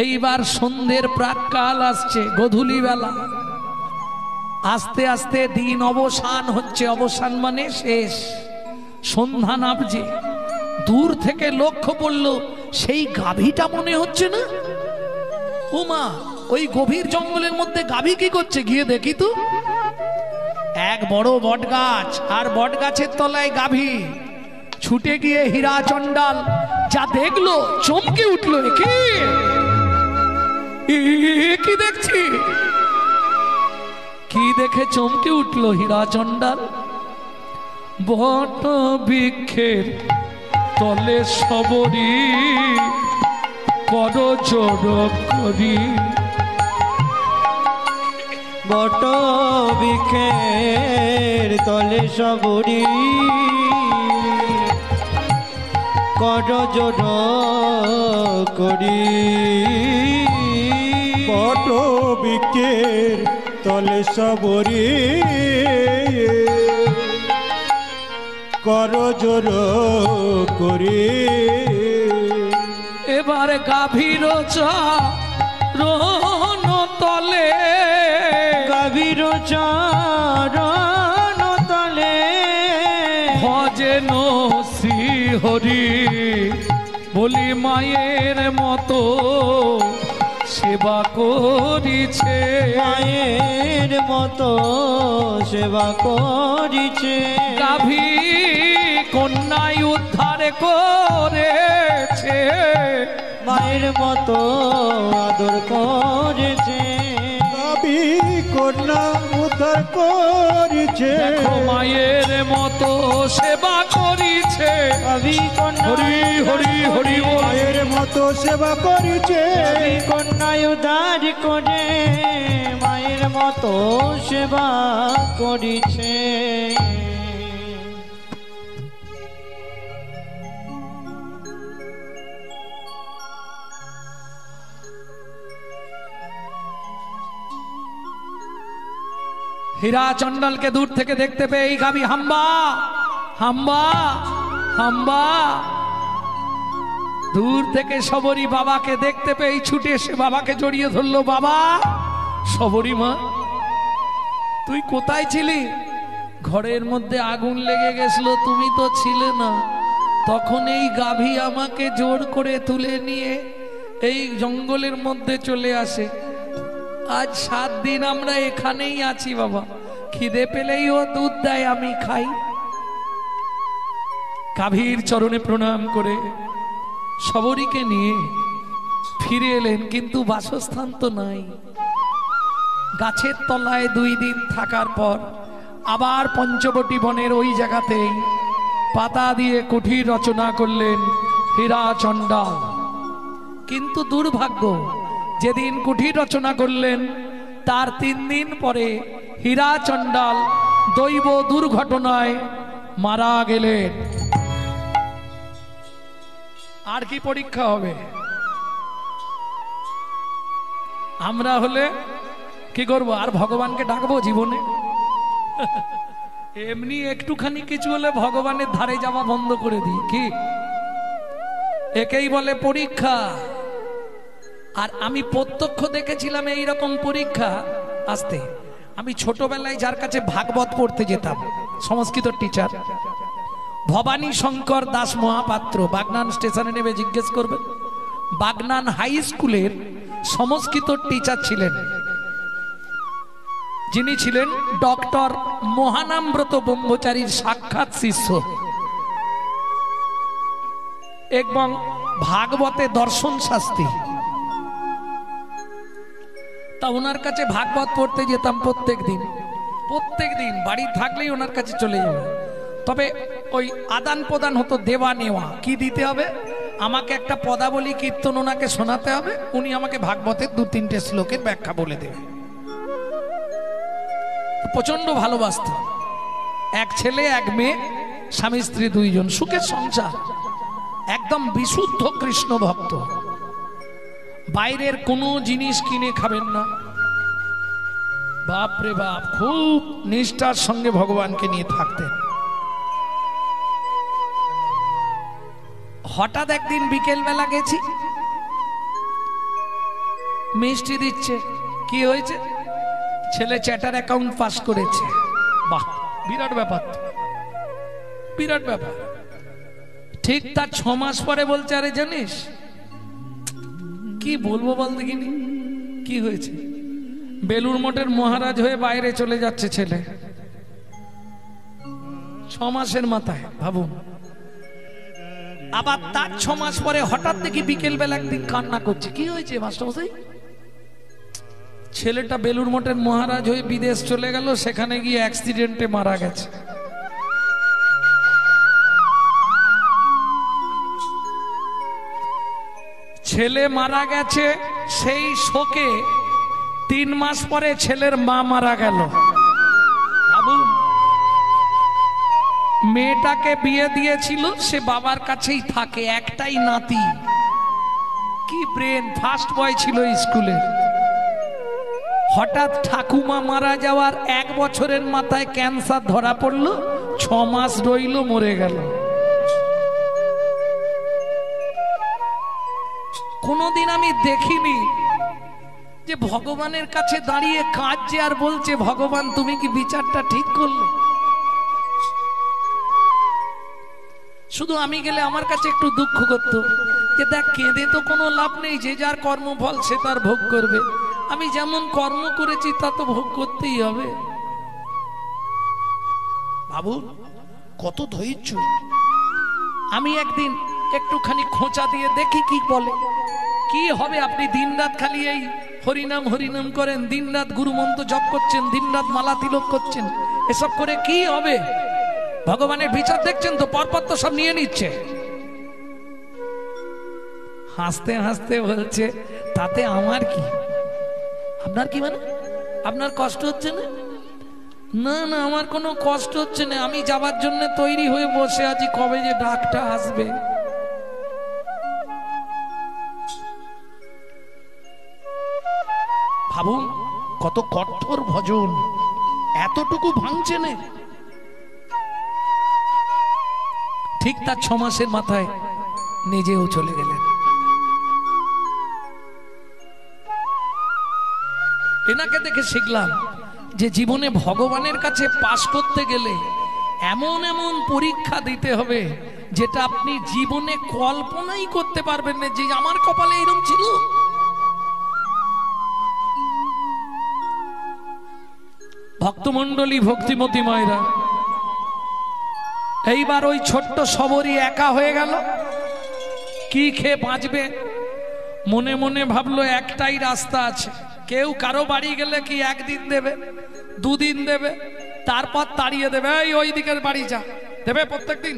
এইবার সন্ধ্যের প্রাক্কাল আসছে গোধূলি বেলা আস্তে আস্তে দিন অবসান হচ্ছে অবসান মানে শেষ সন্ধ্যা নামছে দূর থেকে লক্ষ্য পড়ল সেই গাভীটা মনে হচ্ছে না ও মা ওই গভীর জঙ্গলের মধ্যে গাভী কি করছে গিয়ে দেখি তো এক বড় বট গাছ আর বট গাছের তলায় গাভী ছুটে গিয়ে হীরা চণ্ডাল যা দেখলো চমকে উঠলো কি দেখছি কি দেখে চমকে উঠলো হীরা চণ্ডাল বট বৃক্ষের তলে সবরী কর জোর করি বট বৃক্ষের তলে সবরী কর জোর করি বট বৃক্ষের তলে সবরী কর জোর করি এবার গাভীর চরণ তলে গাভীর চরণ হরি বলি মায়ের মতো সেবা করিছে, মায়ের মতো সেবা করিছে, গাভী কন্যায় উদ্ধার করেছে, মায়ের মতো আদর করেছে, গাভী কন্যা উদ্ধার করিছে, দেখো মায়ের মতো সেবা করিছে, গাভী কন্যা হরি হরি হরি বল, মায়ের মতো সেবা করিছে, গাভী কন্যায় উদ্ধার করে, মায়ের মতো সেবা করিছে। হীরা চণ্ডালকে দূর থেকে দেখতে পেয়ে এই গাভী হাম্বা হাম্বা হাম্বা, দূর থেকে শবরী বাবাকে দেখতে পেয়ে ছুটে এসে বাবাকে জড়িয়ে ধরলো। বাবা, শবরী মা তুই কোথায় ছিলি? ঘরের মধ্যে আগুন লেগে গেছিল, তুমি তো ছিলে না। তখন এই গাভী আমাকে জোর করে তুলে নিয়ে এই জঙ্গলের মধ্যে চলে আসে। আজ 7 দিন আমরা এখানেই আছি বাবা, খিদে পেলেই ও দুধ দেয়, আমি খাই। গাভীর চরণে প্রণাম করে শবরীকে নিয়ে ফিরে এলেন, কিন্তু বাসস্থান তো নাই। গাছের তলায় 2 দিন থাকার পর আবার পঞ্চবটী বনের ওই জায়গাতেই পাতা দিয়ে কুঠির রচনা করলেন হীরা চণ্ডাল। কিন্তু দুর্ভাগ্য, যেদিন কুঠির রচনা করলেন তার 3 দিন পরে হীরা চণ্ডাল দৈব দুর্ঘটনায় মারা গেলেন। আর কি পরীক্ষা হবে? আমরা হলে কি করবো? আর ভগবানকে ডাকবো জীবনে? এমনি একটুখানি কিছু হলে ভগবানের ধারে যাওয়া বন্ধ করে দিই কি? একেই বলে পরীক্ষা। আর আমি প্রত্যক্ষ দেখেছিলাম এইরকম পরীক্ষা আসতে। আমি ছোটবেলায় যার কাছে ভাগবত পড়তে যেতাম, সংস্কৃত টিচার ভবানী শঙ্কর দাস মহাপাত্র, বাগনান স্টেশনে নেমে জিজ্ঞেস করবেন, বাগনান হাই স্কুলের সংস্কৃত টিচার ছিলেন, যিনি ছিলেন ডক্টর মহানামব্রত ব্রহ্মচারীর সাক্ষাৎ শিষ্য এবং ভাগবতে দর্শন শাস্ত্রী। তা ওনার কাছে ভাগবত পড়তে যেতাম প্রত্যেক দিন বাড়ি থাকলেই ওনার কাছে চলে যাব। তবে ওই আদান প্রদান হতো, দেওয়া নেওয়া। কি দিতে হবে? আমাকে একটা পদাবলী কীর্তন ওনাকে শোনাতে হবে, উনি আমাকে ভাগবতের 2-3টে শ্লোকের ব্যাখ্যা বলে দেবে। প্রচন্ড ভালোবাসত। এক ছেলে এক মেয়ে, স্বামী স্ত্রী 2 জন, সুখের সংসার, একদম বিশুদ্ধ কৃষ্ণ ভক্ত। বাইরের কোনো জিনিস কিনে খাবেন না। বাপ রে বাপ, খুব নিষ্ঠার সঙ্গে ভগবানকে নিয়ে থাকতেন। হঠাৎ একদিন বিকেল বেলা গেছি, মিষ্টি দিচ্ছে। কি হয়েছে? ছেলে চ্যাটার অ্যাকাউন্ট পাস করেছে। বাহ, বিরাট ব্যাপার, বিরাট ব্যাপার। ঠিক তার 6 মাস পরে বলছে, আরে জানিস কি বলবো বল দেখিনি, কি হয়েছে? বেলুর মঠের মহারাজ হয়ে বাইরে চলে যাচ্ছে ছেলে, 6 মাসের মাথায়, ভাবুন। আবার তার 6 মাস পরে হঠাৎ দেখি বিকেল বেলা একদিন কান্না করছে। কি হয়েছে মাস্টারমশাই? ছেলেটা বেলুর মঠের মহারাজ হয়ে বিদেশ চলে গেল, সেখানে গিয়ে অ্যাক্সিডেন্টে মারা গেছে। ছেলে মারা গেছে, সেই শোকে 3 মাস পরে ছেলের মা মারা গেল। ভাবুন, মেয়েটাকে বিয়ে দিয়েছিল, সে বাবার কাছেই থাকে, একটাই নাতি। কি ব্রেন, ফার্স্ট বয় ছিল স্কুলে। হঠাৎ ঠাকুমা মারা যাওয়ার 1 বছরের মাথায় ক্যান্সার ধরা পড়লো, 6 মাস রইল, মরে গেল। কোনোদিন আমি দেখিনি যে ভগবানের কাছে দাঁড়িয়ে কাঁদছে আর বলছে, ভগবান তুমি কি বিচারটা ঠিক করলে? শুধু আমি গেলে আমার কাছে একটু দুঃখ করতো যে দেখ কেঁদে তো কোনো লাভ নেই, যে যার কর্মফল সে তার ভোগ করবে, আমি যেমন কর্ম করেছি তা তো ভোগ করতেই হবে। ভাবুন কত ধৈর্য। আমি একদিন একটুখানি খোঁচা দিয়ে দেখি কি বলে, কি হবে। আপনি দিনরাত খালি এই হরিনাম হরিনাম করেন, দিনরাত গুরুমন্ত্র জপ করছেন, দিনরাত মালা তিলক করছেন, এসব করে কি হবে? ভগবানের বিচার দেখছেন তো, পরপর তো সব নিয়ে নিচ্ছে। হাসতে হাসতে বলছে তাতে আমার কি, আপনার কি, মানে আপনার কষ্ট হচ্ছে না? না না, আমার কোনো কষ্ট হচ্ছে না, আমি যাবার জন্য তৈরি হয়ে বসে আছি, কবে যে ডাকটা আসবে। ভাবুন কত কঠোর ভজন, এতটুকু ভাঙছে না। ঠিক তার 6 মাসের মাথায় নিজেও চলে গেলেন। এনাকে দেখে শিখলাম যে জীবনে ভগবানের কাছে পাশ করতে গেলে এমন এমন পরীক্ষা দিতে হবে যেটা আপনি জীবনে কল্পনাই করতে পারবেন না যে আমার কপালে এরকম ছিল। ভক্তমণ্ডলী, ভক্তিমতী মায়েরা, এইবার ওই ছোট্ট শবরী একা হয়ে গেল, কি খেয়ে বাঁচবে? মনে মনে ভাবলো একটাই রাস্তা আছে, কেউ কারো বাড়ি গেলে কি 1 দিন দেবে, 2 দিন দেবে, তারপর তাড়িয়ে দেবে, এই ওই দিকের বাড়ি যা, দেবে প্রত্যেক দিন।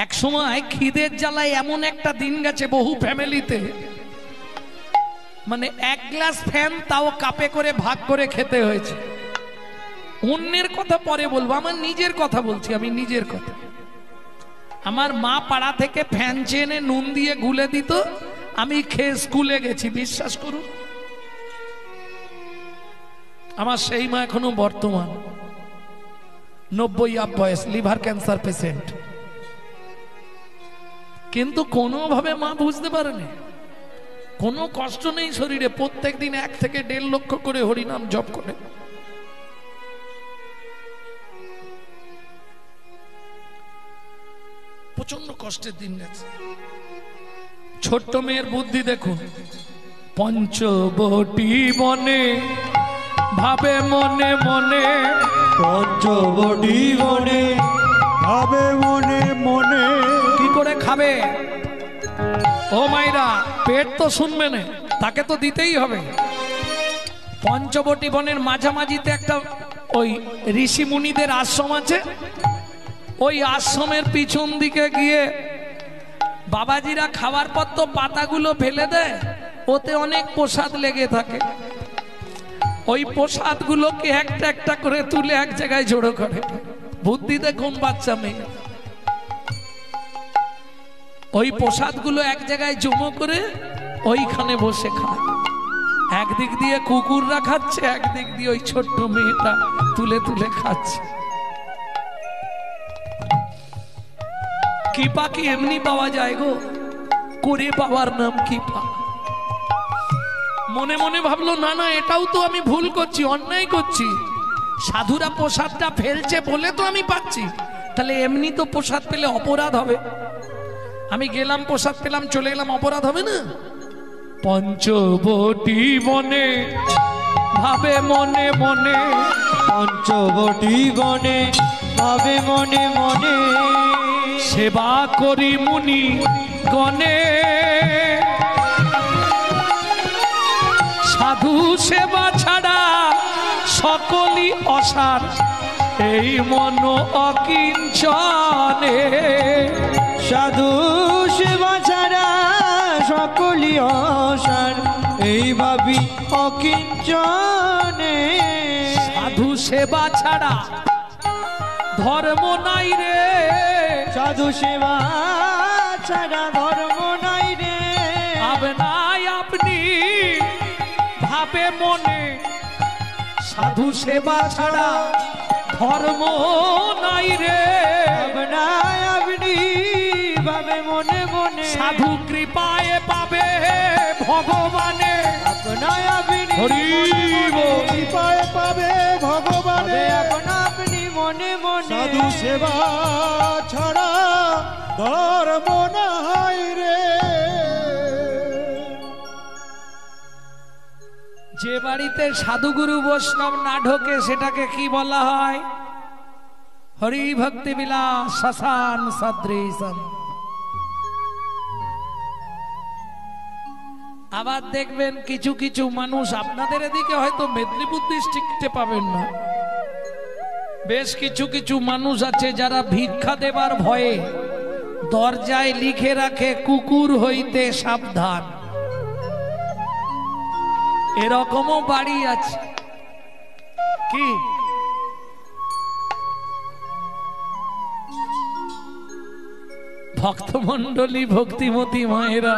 এক সময় খিদের জ্বালায় এমন একটা দিন গেছে বহু ফ্যামিলিতে, মানে 1 গ্লাস ফ্যান তাও কাপে করে ভাগ করে খেতে হয়েছে। অন্যের কথা পরে বলবো, আমার নিজের কথা বলছি, আমি নিজের কথা। আমার মা পাড়া থেকে ফ্যান চেনে নুন দিয়ে গুলে দিত, আমি খেয়ে স্কুলে গেছি, বিশ্বাস করুন। আমার সেই মা এখনো বর্তমান, 90 আপ বয়স, লিভার ক্যান্সার পেশেন্ট, কিন্তু কোনোভাবে মা বুঝতে পারেনি, কোনো কষ্ট নেই শরীরে, প্রত্যেক দিন 1 থেকে 1.5 লক্ষ করে হরিনাম জপ করে। প্রচন্ড কষ্টের দিন গেছে। ছোট্ট মেয়ের বুদ্ধি দেখুন, পঞ্চবটি বনে ভাবে মনে মনে, পঞ্চবটি বনে ভাবে মনে মনে। কি করে খাবে? ও মাইরা, পেট তো শুনবে না, তাকে তো দিতেই হবে। পঞ্চবটি বনের মাঝামাঝিতে একটা ওই ঋষি মুনিদের আশ্রম আছে, ওই আশ্রমের পিছন দিকে গিয়ে বাবাজিরা খাওয়ার পর তো পাতাগুলো ফেলে দেয়, ওতে অনেক প্রসাদ লেগে থাকে, ওই প্রসাদগুলোকে একটা একটা করে তুলে এক জায়গায় জড়ো করে। বুদ্ধি দেখুন বাচ্চা মেয়ে, ওই প্রসাদগুলো এক জায়গায় জমো করে ওইখানে বসে খায়। একদিক দিয়ে কুকুররা খাচ্ছে, একদিক দিয়ে ওই ছোট্ট মেয়েটা তুলে তুলে খাচ্ছে। কৃপা কি এমনি পাওয়া যায় গো? করে পাওয়ার নাম কৃপা। মনে মনে ভাবলো না না, এটাও তো আমি ভুল করছি, অন্যায় করছি। সাধুরা প্রসাদটা ফেলছে বলে তো আমি পাচ্ছি, তাহলে এমনি তো প্রসাদ পেলে অপরাধ হবে। আমি গেলাম, প্রসাদ পেলাম, চলে গেলাম, অপরাধ হবে না? পঞ্চবটি বনে ভাবে মনে মনে, পঞ্চবটি বনে ভাবে মনে মনে, সেবা করি মুনি গণে, সাধু সেবা ছাড়া সকলই অসার, এই মন অকিঞ্চনে। সাধু সেবা ছাড়া সকলই অসার, এই ভাবি অকিঞ্চনে। সাধু সেবা ছাড়া ধর্ম নাই রে, সাধু সেবা ছাড়া ধর্ম নাই রে। আপনাই আপনি ভাবে মনে, সাধু সেবা ছাড়া ধর্ম নাই রে। আপনাই আপনি ভাবে মনে মনে, সাধু কৃপায় পাবে ভগবানে। আপনাই আপনি হরি বল। কৃপায় পাবে ভগবানে। আপনা আপনি মনে মনে, সাধু সেবা ছাড়া ধর্ম নাই রে। যে বাড়িতে সাধুগুরু বৈষ্ণব না ঢোকে সেটাকে কি বলা হয়? হরি ভক্তি বিলাস শ্মশান সদৃশম। আবার দেখবেন কিছু কিছু মানুষ, আপনাদের এদিকে হয়তো মেদিনীপুর ডিস্ট্রিক্টে পাবেন না, বেশ কিছু কিছু মানুষ আছে যারা ভিক্ষা দেবার ভয়ে দরজায় লিখে রাখে কুকুর হইতে সাবধান। এরকমও বাড়ি আছে। কি ভক্তমণ্ডলী, ভক্তিমতী মায়েরা,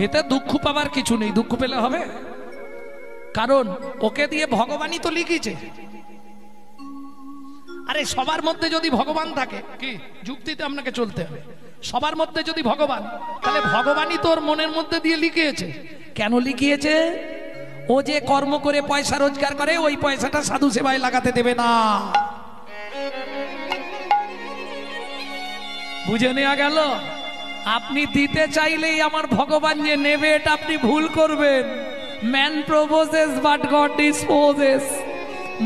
এতে দুঃখ পাবার কিছু নেই। দুঃখ পেলে হবে, কারণ ওকে দিয়ে ভগবানই তো লিখেছে। আরে সবার মধ্যে যদি ভগবান থাকে, কি যুক্তিতে আপনাকে চলতে হবে, সবার মধ্যে যদি ভগবান, তাহলে ভগবানই তোর মনের মধ্যে দিয়ে লিখিয়েছে। কেন লিখিয়েছে? ও যে কর্ম করে পয়সা রোজগার করে, ওই পয়সাটা সাধু সেবায় লাগাতে দেবে না। বুঝে নেওয়া গেল? আপনি দিতে চাইলেই আমার ভগবান যে নেবে, এটা আপনি ভুল করবেন। Man proposes but god disposes.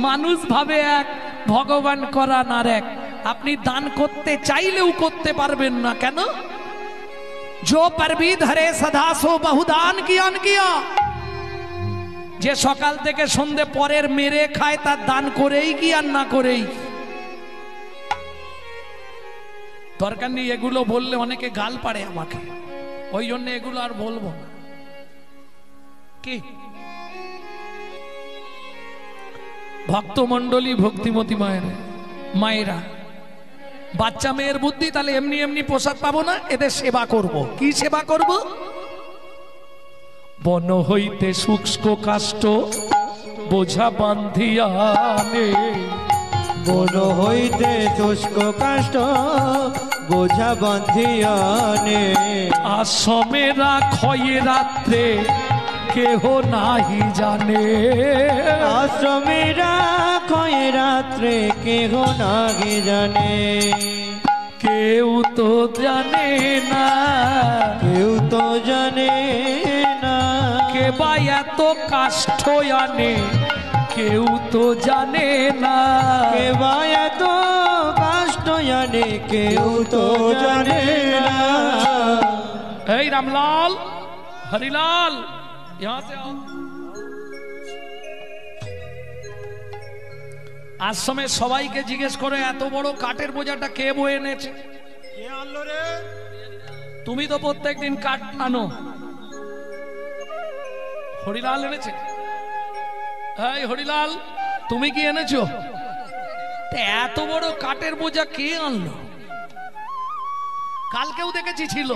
মানুষ ভাবে এক, ভগবান করা না এক। আপনি দান করতে চাইলেও করতে পারবেন না। কেন? जो परबी धरे सदा सो बहुदान कियान किया। যে সকাল থেকে সন্ধে পরের মেরে খায় তার দান করেই কি আর না করেই। দরকার নেই এগুলো বললে, অনেকে গাল পারে আমাকে, ওই জন্য এগুলো আর বলবো না। কি ভক্তমণ্ডলী, ভক্তিমতী মায়েরা, বাচ্চা মেয়ের বুদ্ধি, তাহলে এমনি এমনি প্রসাদ পাবো না, এদের সেবা করব। কি সেবা করব? বন হইতে শুষ্ক কাষ্ঠ বোঝা বান্ধিয়া নে। বন হইতে শুষ্ক কাষ্ঠ বোঝা বান্ধিয়া নে। আশ্রমেরা ক্ষয়ে রাত্রে কেহ নাহি জানে। আশ্রমেরা ক্ষয়ে রাত্রে কেহ নাহি জানে। কেউ তো জানে না, কেউ তো জানে না। কে বা এত কাষ্ঠ আনে, কেউ তো জানে না। কে বা এত কাষ্ঠ জানে, কেউ তো জানে না। এই রামলাল, হরিলাল, यहाँ से आओ। আশ্রমে সবাইকে জিজ্ঞেস করে এত বড় কাঠের বোঝাটা কে বয়ে এনেছে? কে আনলো রে? তুমি তো প্রত্যেকদিন কাঠ আনো। হরিলাল এনেছে? এই হরিলাল, তুমি কি এনেছো? এত বড় কাঠের বোঝা কে আনলো? কালকেও দেখেছি ছিল,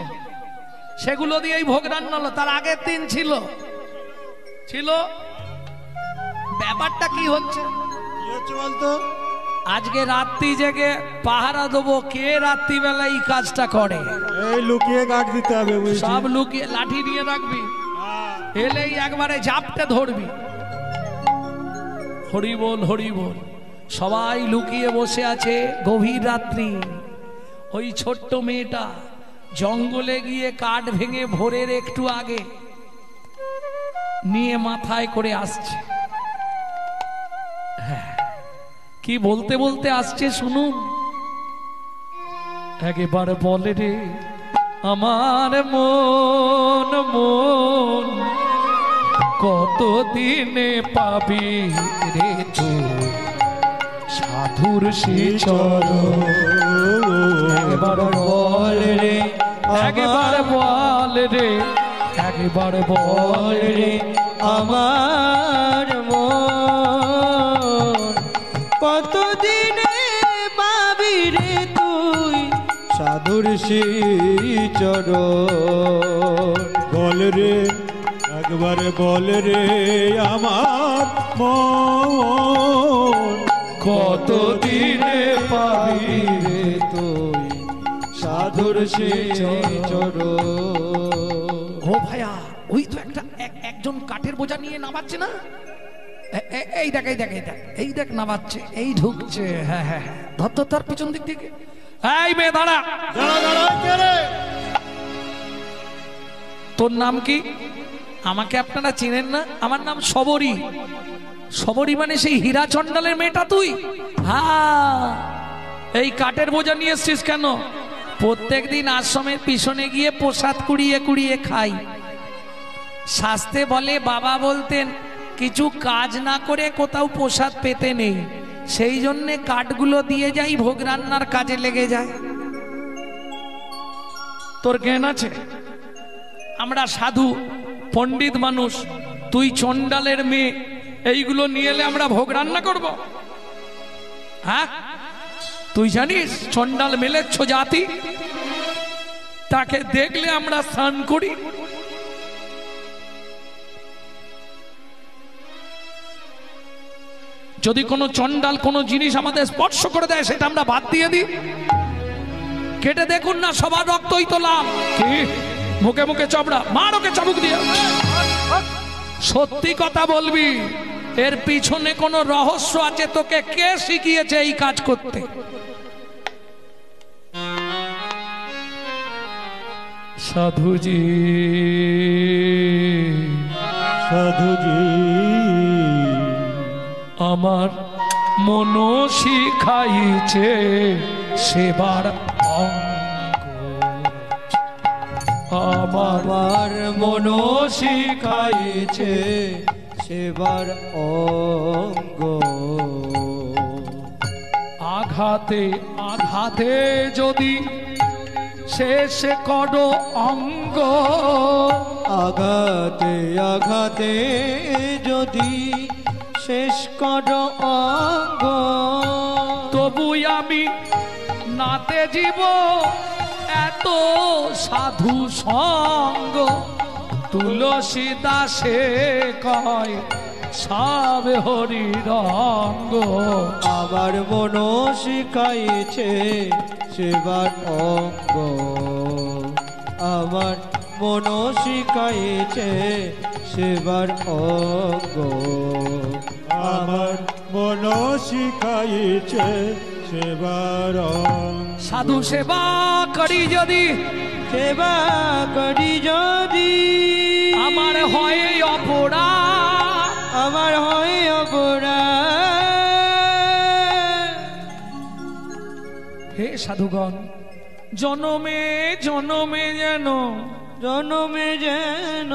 সেগুলো দিয়েই ভোগ রান্না হলো। তার আগের দিন ছিল। ব্যাপারটা কি হচ্ছে? বলতো আজকে রাত্রি জেগে পাহারা দেবো, কে রাত্রি বেলা এই কাজটা করে? এই লুকিয়ে কাট দিতে হবে, সব লুকিয়ে লাঠি নিয়ে রাখবি, এলেই একবারে ঝাপটে ধরবি। হরি বল, হরি বল। সবাই লুকিয়ে বসে আছে। গভীর রাত্রি, ওই ছোট্ট মেয়েটা জঙ্গলে গিয়ে কাঠ ভেঙে ভোরের একটু আগে নিয়ে মাথায় করে আসছে। হ্যাঁ, কি বলতে বলতে আসছে শুনুন। একবার বলে রে আমার মন, মন কতদিনে পাবি রে তুই সাধুর শ্রীচরণ। একবার বল রে, একবার বল রে, একবার বল রে আমার মন কতদিনে পাবি রে তুই সাধুর শ্রীচরণ। বল রে, একবার বল রে আমার মন কতদিনে পাবি রে তুই সাধুর শ্রীচরণ। ও ভাইয়া, ওই তো একজন কাঠের বোঝা নিয়ে নামাচ্ছে না? এই দেখ এই দেখ এই দেখ এই দেখ নামাচ্ছে, এই ঢুকছে। হ্যাঁ হ্যাঁ হ্যাঁ, ধর ধর ধর পিছন দিক থেকে। এই মেয়ে দাঁড়া। তোর নাম কি? আমাকে আপনারা চিনেন না? আমার নাম সবরী। সবরী মানে সেই হীরা চন্ডালের মেয়েটা তুই? হ্যাঁ। এই কাঠের বোঝা নিয়ে এসছিস কেন? প্রত্যেক দিন আশ্রমের পিছনে গিয়ে প্রসাদ কুড়িয়ে কুড়িয়ে খাই। শাস্তে বলে, বাবা বলতেন কিছু কাজ না করে কোথাও প্রসাদ পেতে নেই, সেই জন্যে কাঠগুলো দিয়ে যাই, ভোগ রান্নার কাজে লেগে যায়। তোর জ্ঞান আছে? আমরা সাধু পণ্ডিত মানুষ, তুই চন্ডালের মেয়ে, এইগুলো নিয়ে এলে আমরা ভোগ রান্না করব? হ্যাঁ, তুই জানিস চন্ডাল মেলেচ্ছ জাতি, তাকে দেখলে আমরা স্নান করি। যদি কোনো চন্ডাল কোনো জিনিস আমাদের স্পর্শ করে দেয়, সেটা আমরা বাদ দিয়ে দিই। কেটে দেখুন না, সবার রক্তই তো লাভ। কি মুখে মুখে চবড়া, মার ওকে চাবুক দিয়ে। সত্যি কথা বলবি, এর পিছনে কোনো রহস্য আছে। তোকে কে শিখিয়েছে এই কাজ করতে? সাধুজি সাধুজি আমার মন শিখাইছে সেবার আমার মন শিখাইছে সেবার অঙ্গ। আঘাতে আঘাতে যদি শেষ করো অঙ্গ, আঘাতে আঘাতে যদি শেষ করো অঙ্গ, তবু আমি নাতে জীব এত সাধু সঙ্গ। তুলসী দাসে কয় সব হরি রঙ্গ। আমার মন শিখাইছে সেবার অঙ্গ, আমার মন শিখাইছে সেবার অঙ্গ। আমার মন শিখাইছে সেবার সাধু সেবা করি যদি, সেবা করি যদি আমার হয় অপরাধ, আমার হয় অপরাধ। হে সাধুগণ, জনমে জনমে যেন, জনমে যেন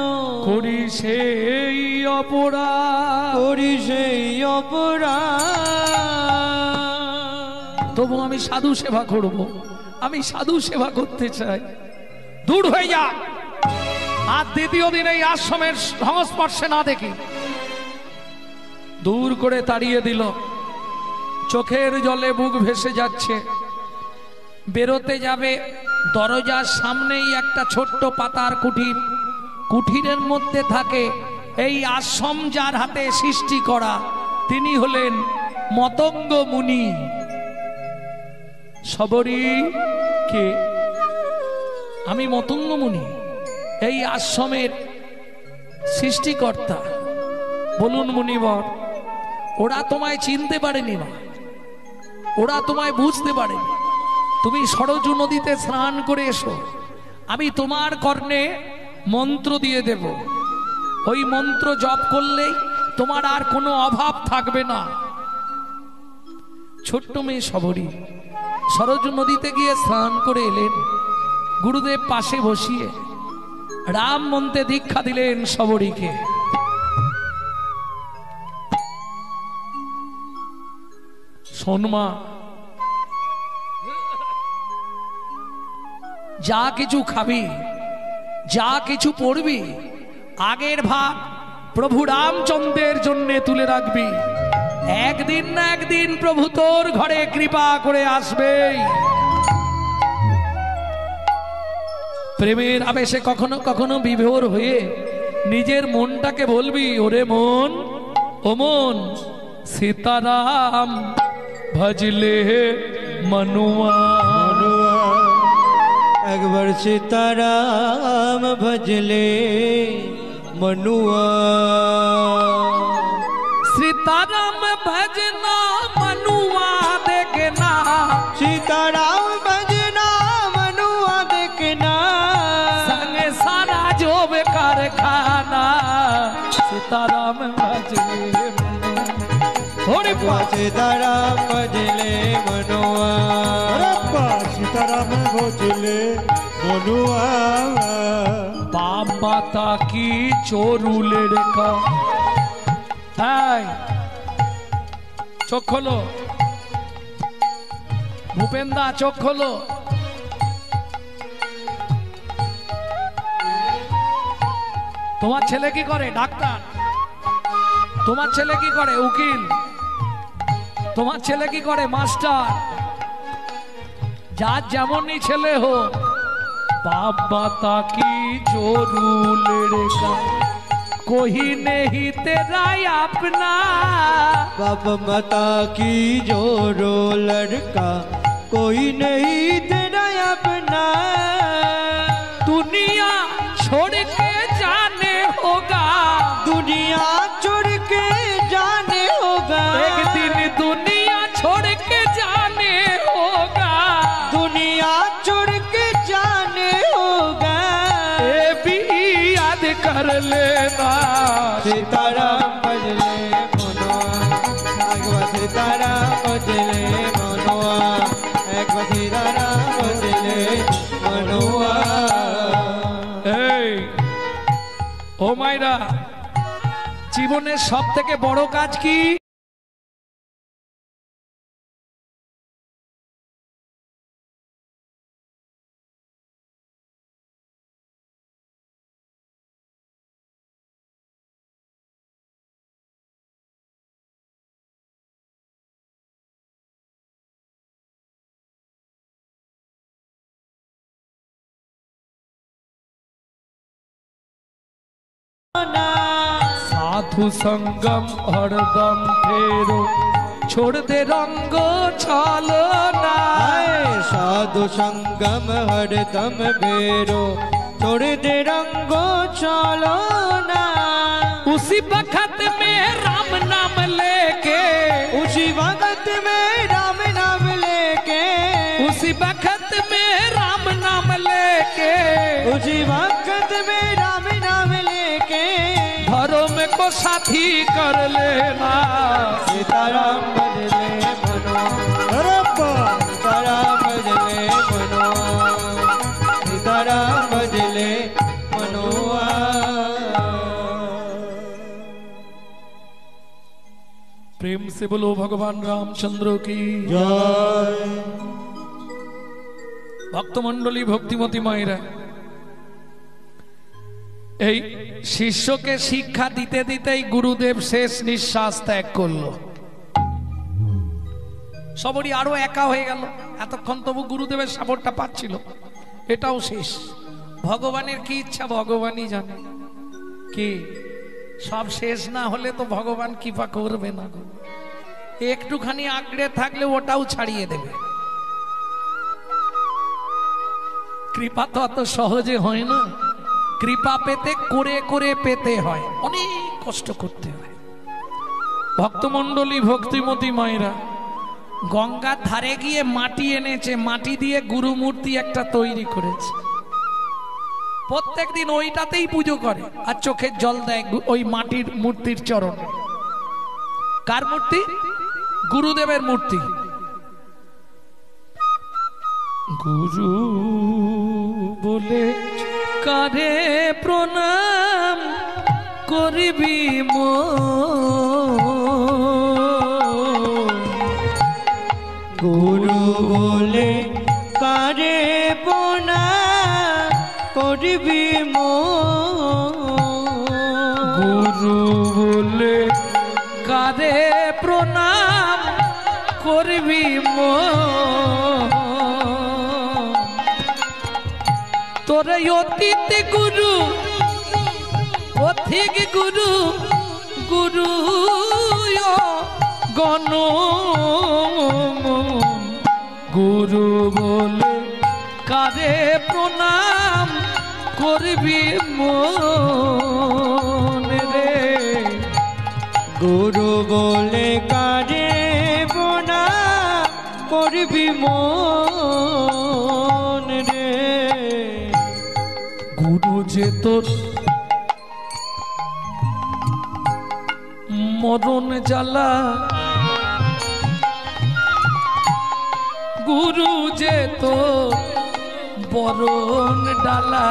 করি সেই অপরাধ, করি সেই অপরাধ। তবু আমি সাধু সেবা করব, আমি সাধু সেবা করতে চাই। দূর হয়ে যা, আর দ্বিতীয় দিন এই আশ্রমের সংস্পর্শে না দেখি। দূর করে তাড়িয়ে দিল। চোখের জলে বুক ভেসে যাচ্ছে। বেরোতে যাবে, দরজার সামনেই একটা ছোট্ট পাতার কুঠির। কুঠিরের মধ্যে থাকে এই আশ্রম যার হাতে সৃষ্টি করা, তিনি হলেন মতঙ্গ মুনি। সবরী কে? আমি মতঙ্গ মুনি, এই আশ্রমের সৃষ্টিকর্তা। বলুন মুনিবর, ওরা তোমায় চিনতে পারেনি, মা, ওরা তোমায় বুঝতে পারেনি। তুমি সরজু নদীতে স্নান করে এসো, আমি তোমার কর্ণে মন্ত্র দিয়ে দেব। ওই মন্ত্র জপ করলেই তোমার আর কোনো অভাব থাকবে না। ছোট্ট মেয়ে সবরী সরজু নদীতে গিয়ে স্নান করে এলেন। গুরুদেব পাশে বসিয়ে রাম মন্ত্রে দীক্ষা দিলেন সবরীকে। শোন মা, যা কিছু খাবি, যা কিছু পড়বি, আগের ভাগ প্রভু রামচন্দ্রের জন্য তুলে রাখবি। একদিন না একদিন প্রভু তোর ঘরে কৃপা করে আসবেই। প্রেমের আবেশে কখনো কখনো বিভোর হয়ে নিজের মনটাকে বলবি, ওরে মন, ও মন, সীতারাম ভজলে মনুয়া। একবার সীতারাম ভজলে মনুয়া। শ্রী सीताराम भजना मनुआ देखना, सीताराम भजना मनुआ देखना, संग सारा जो बेकार खाना सीताराम भजले थोड़ी सीताराम भजले मनुआ, सीताराम भजले मनुआ। बाप माता की चोरू लड़का, चोख खोलो भूपेंदा, चोख खोलो। তোমার ছেলে কি করে? ডাক্তার। তোমার ছেলে কি করে? উকিল। তোমার ছেলে কি করে? মাস্টার। যার যেমনই ছেলে हो, बाप माता की चोरू लड़का कोई नहीं तेरा अपना, बाप माता की जोरो लड़का कोई नहीं तेरा अपना, दुनिया छोड़ के जाने होगा, दुनिया छोड़ के जाने होगा, एक दिन दुनिया छोड़ के जाने होगा, दुनिया छोड़ के जाने होगा, ये भी याद कर लेना। सीताराम भजले मनुआ, एक बार सीताराम भजले मनुआ, एक बार सीताराम भजले मनुआ। ও মাইরা, জীবনের সব থেকে বড় কাজ কি? साधु संगम हरदम फेरो, छोड़ दे रंग छलो ना, साधु संगम हरदम फेरो, छोड़ दे रंगो चलो ना, उसी वक्त में राम नाम लेके, उसी वक्त में राम नाम लेके, उसी वक्त में राम नाम लेके, उसी वक्त में राम नाम लेके, धर्म को साथी कर लेना। सीताराम भजले मनुआ, सीताराम भजले मनुआ, सीताराम भजले मनुआ। प्रेम से बोलो भगवान रामचंद्र की जय। ভক্তমণ্ডলী ভক্তিমতী মায়েরা, এই শিষ্যকে শিক্ষা দিতে দিতেই গুরুদেব শেষ নিঃশ্বাস ত্যাগ করলো। সবরই আরো একা হয়ে গেল। এতক্ষণ তবু গুরুদেবের সাপোর্টটা পাচ্ছিল, এটাও শেষ। ভগবানের কি ইচ্ছা ভগবানই জানে। কি সব শেষ না হলে তো ভগবান কৃপা করবে না, একটুখানি আঁকড়ে থাকলে ওটাও ছাড়িয়ে দেবে। কৃপা তো অত সহজে হয় না। কৃপা পেতে করে করে পেতে হয়, অনেক কষ্ট করতে হয়। ভক্তমণ্ডলী ভক্তিমতী মায়েরা গঙ্গার ধারে গিয়ে মাটি এনেছে, মাটি দিয়ে গুরু মূর্তি একটা তৈরি করেছে। প্রত্যেকদিন ওইটাতেই পুজো করে আর চোখের জল দেয় ওই মাটির মূর্তির চরণে। কার মূর্তি? গুরুদেবের মূর্তি। গুরু বলে কারে প্রণাম করিবি মো, গুরু বলে কারে প্রণাম করিবি মো, গুরু বলে কারে প্রণাম করবি মো, তোর অতীত গুরু পথিক গুরু গুরু গণ, গুরু বলে কারে প্রণাম করবি মন রে, গুরু বলে মন রে। গুরু যে তোর মরণ জ্বালা, গুরু যে তোর বরণ ডালা,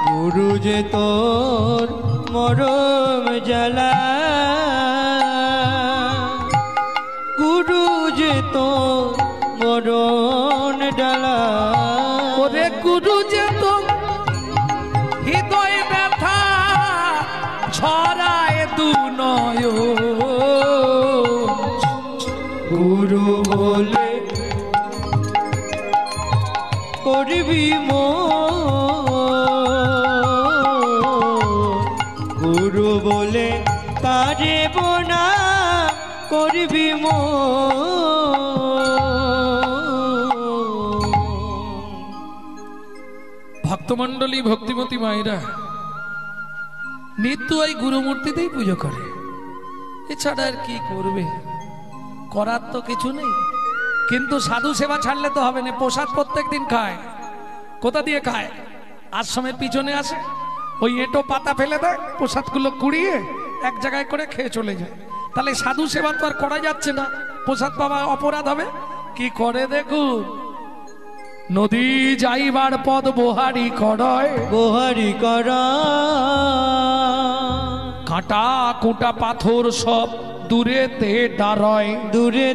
গুরু যে তোর মরম জ্বালা, গুরু যে তোর মরণ ডালা। ওরে গুরু যে তোর হৃদয় ব্যথা ছড়ায় দু নয়ন, গুরু বলে করবি গুরু বলে পারিব না করবি ভক্তমণ্ডলী ভক্তিমতী মায়েরা নিত্য ওই গুরুমূর্তিতেই পুজো করে, এছাড়া আর কি করবে, করার তো কিছু নেই। কিন্তু সাধু সেবা ছাড়লে তো হবে না। প্রসাদ প্রত্যেক দিন খায়, কোথা দিয়ে খায়? আশ্রমের পিছনে আসে, ওই এঁটো পাতা ফেলে দেয়, প্রসাদগুলো কুড়িয়ে এক জায়গায় করে খেয়ে চলে যায়। তাহলে সাধু সেবা তো আর করা যাচ্ছে না, প্রসাদ পাওয়া অপরাধ হবে। কি করে দেখুন, নদী যাইবার পথ বোহারি করয়, বোহারি করা, কাঁটা কুটা পাথর সব দূরেতে দাঁড়ায়, দূরে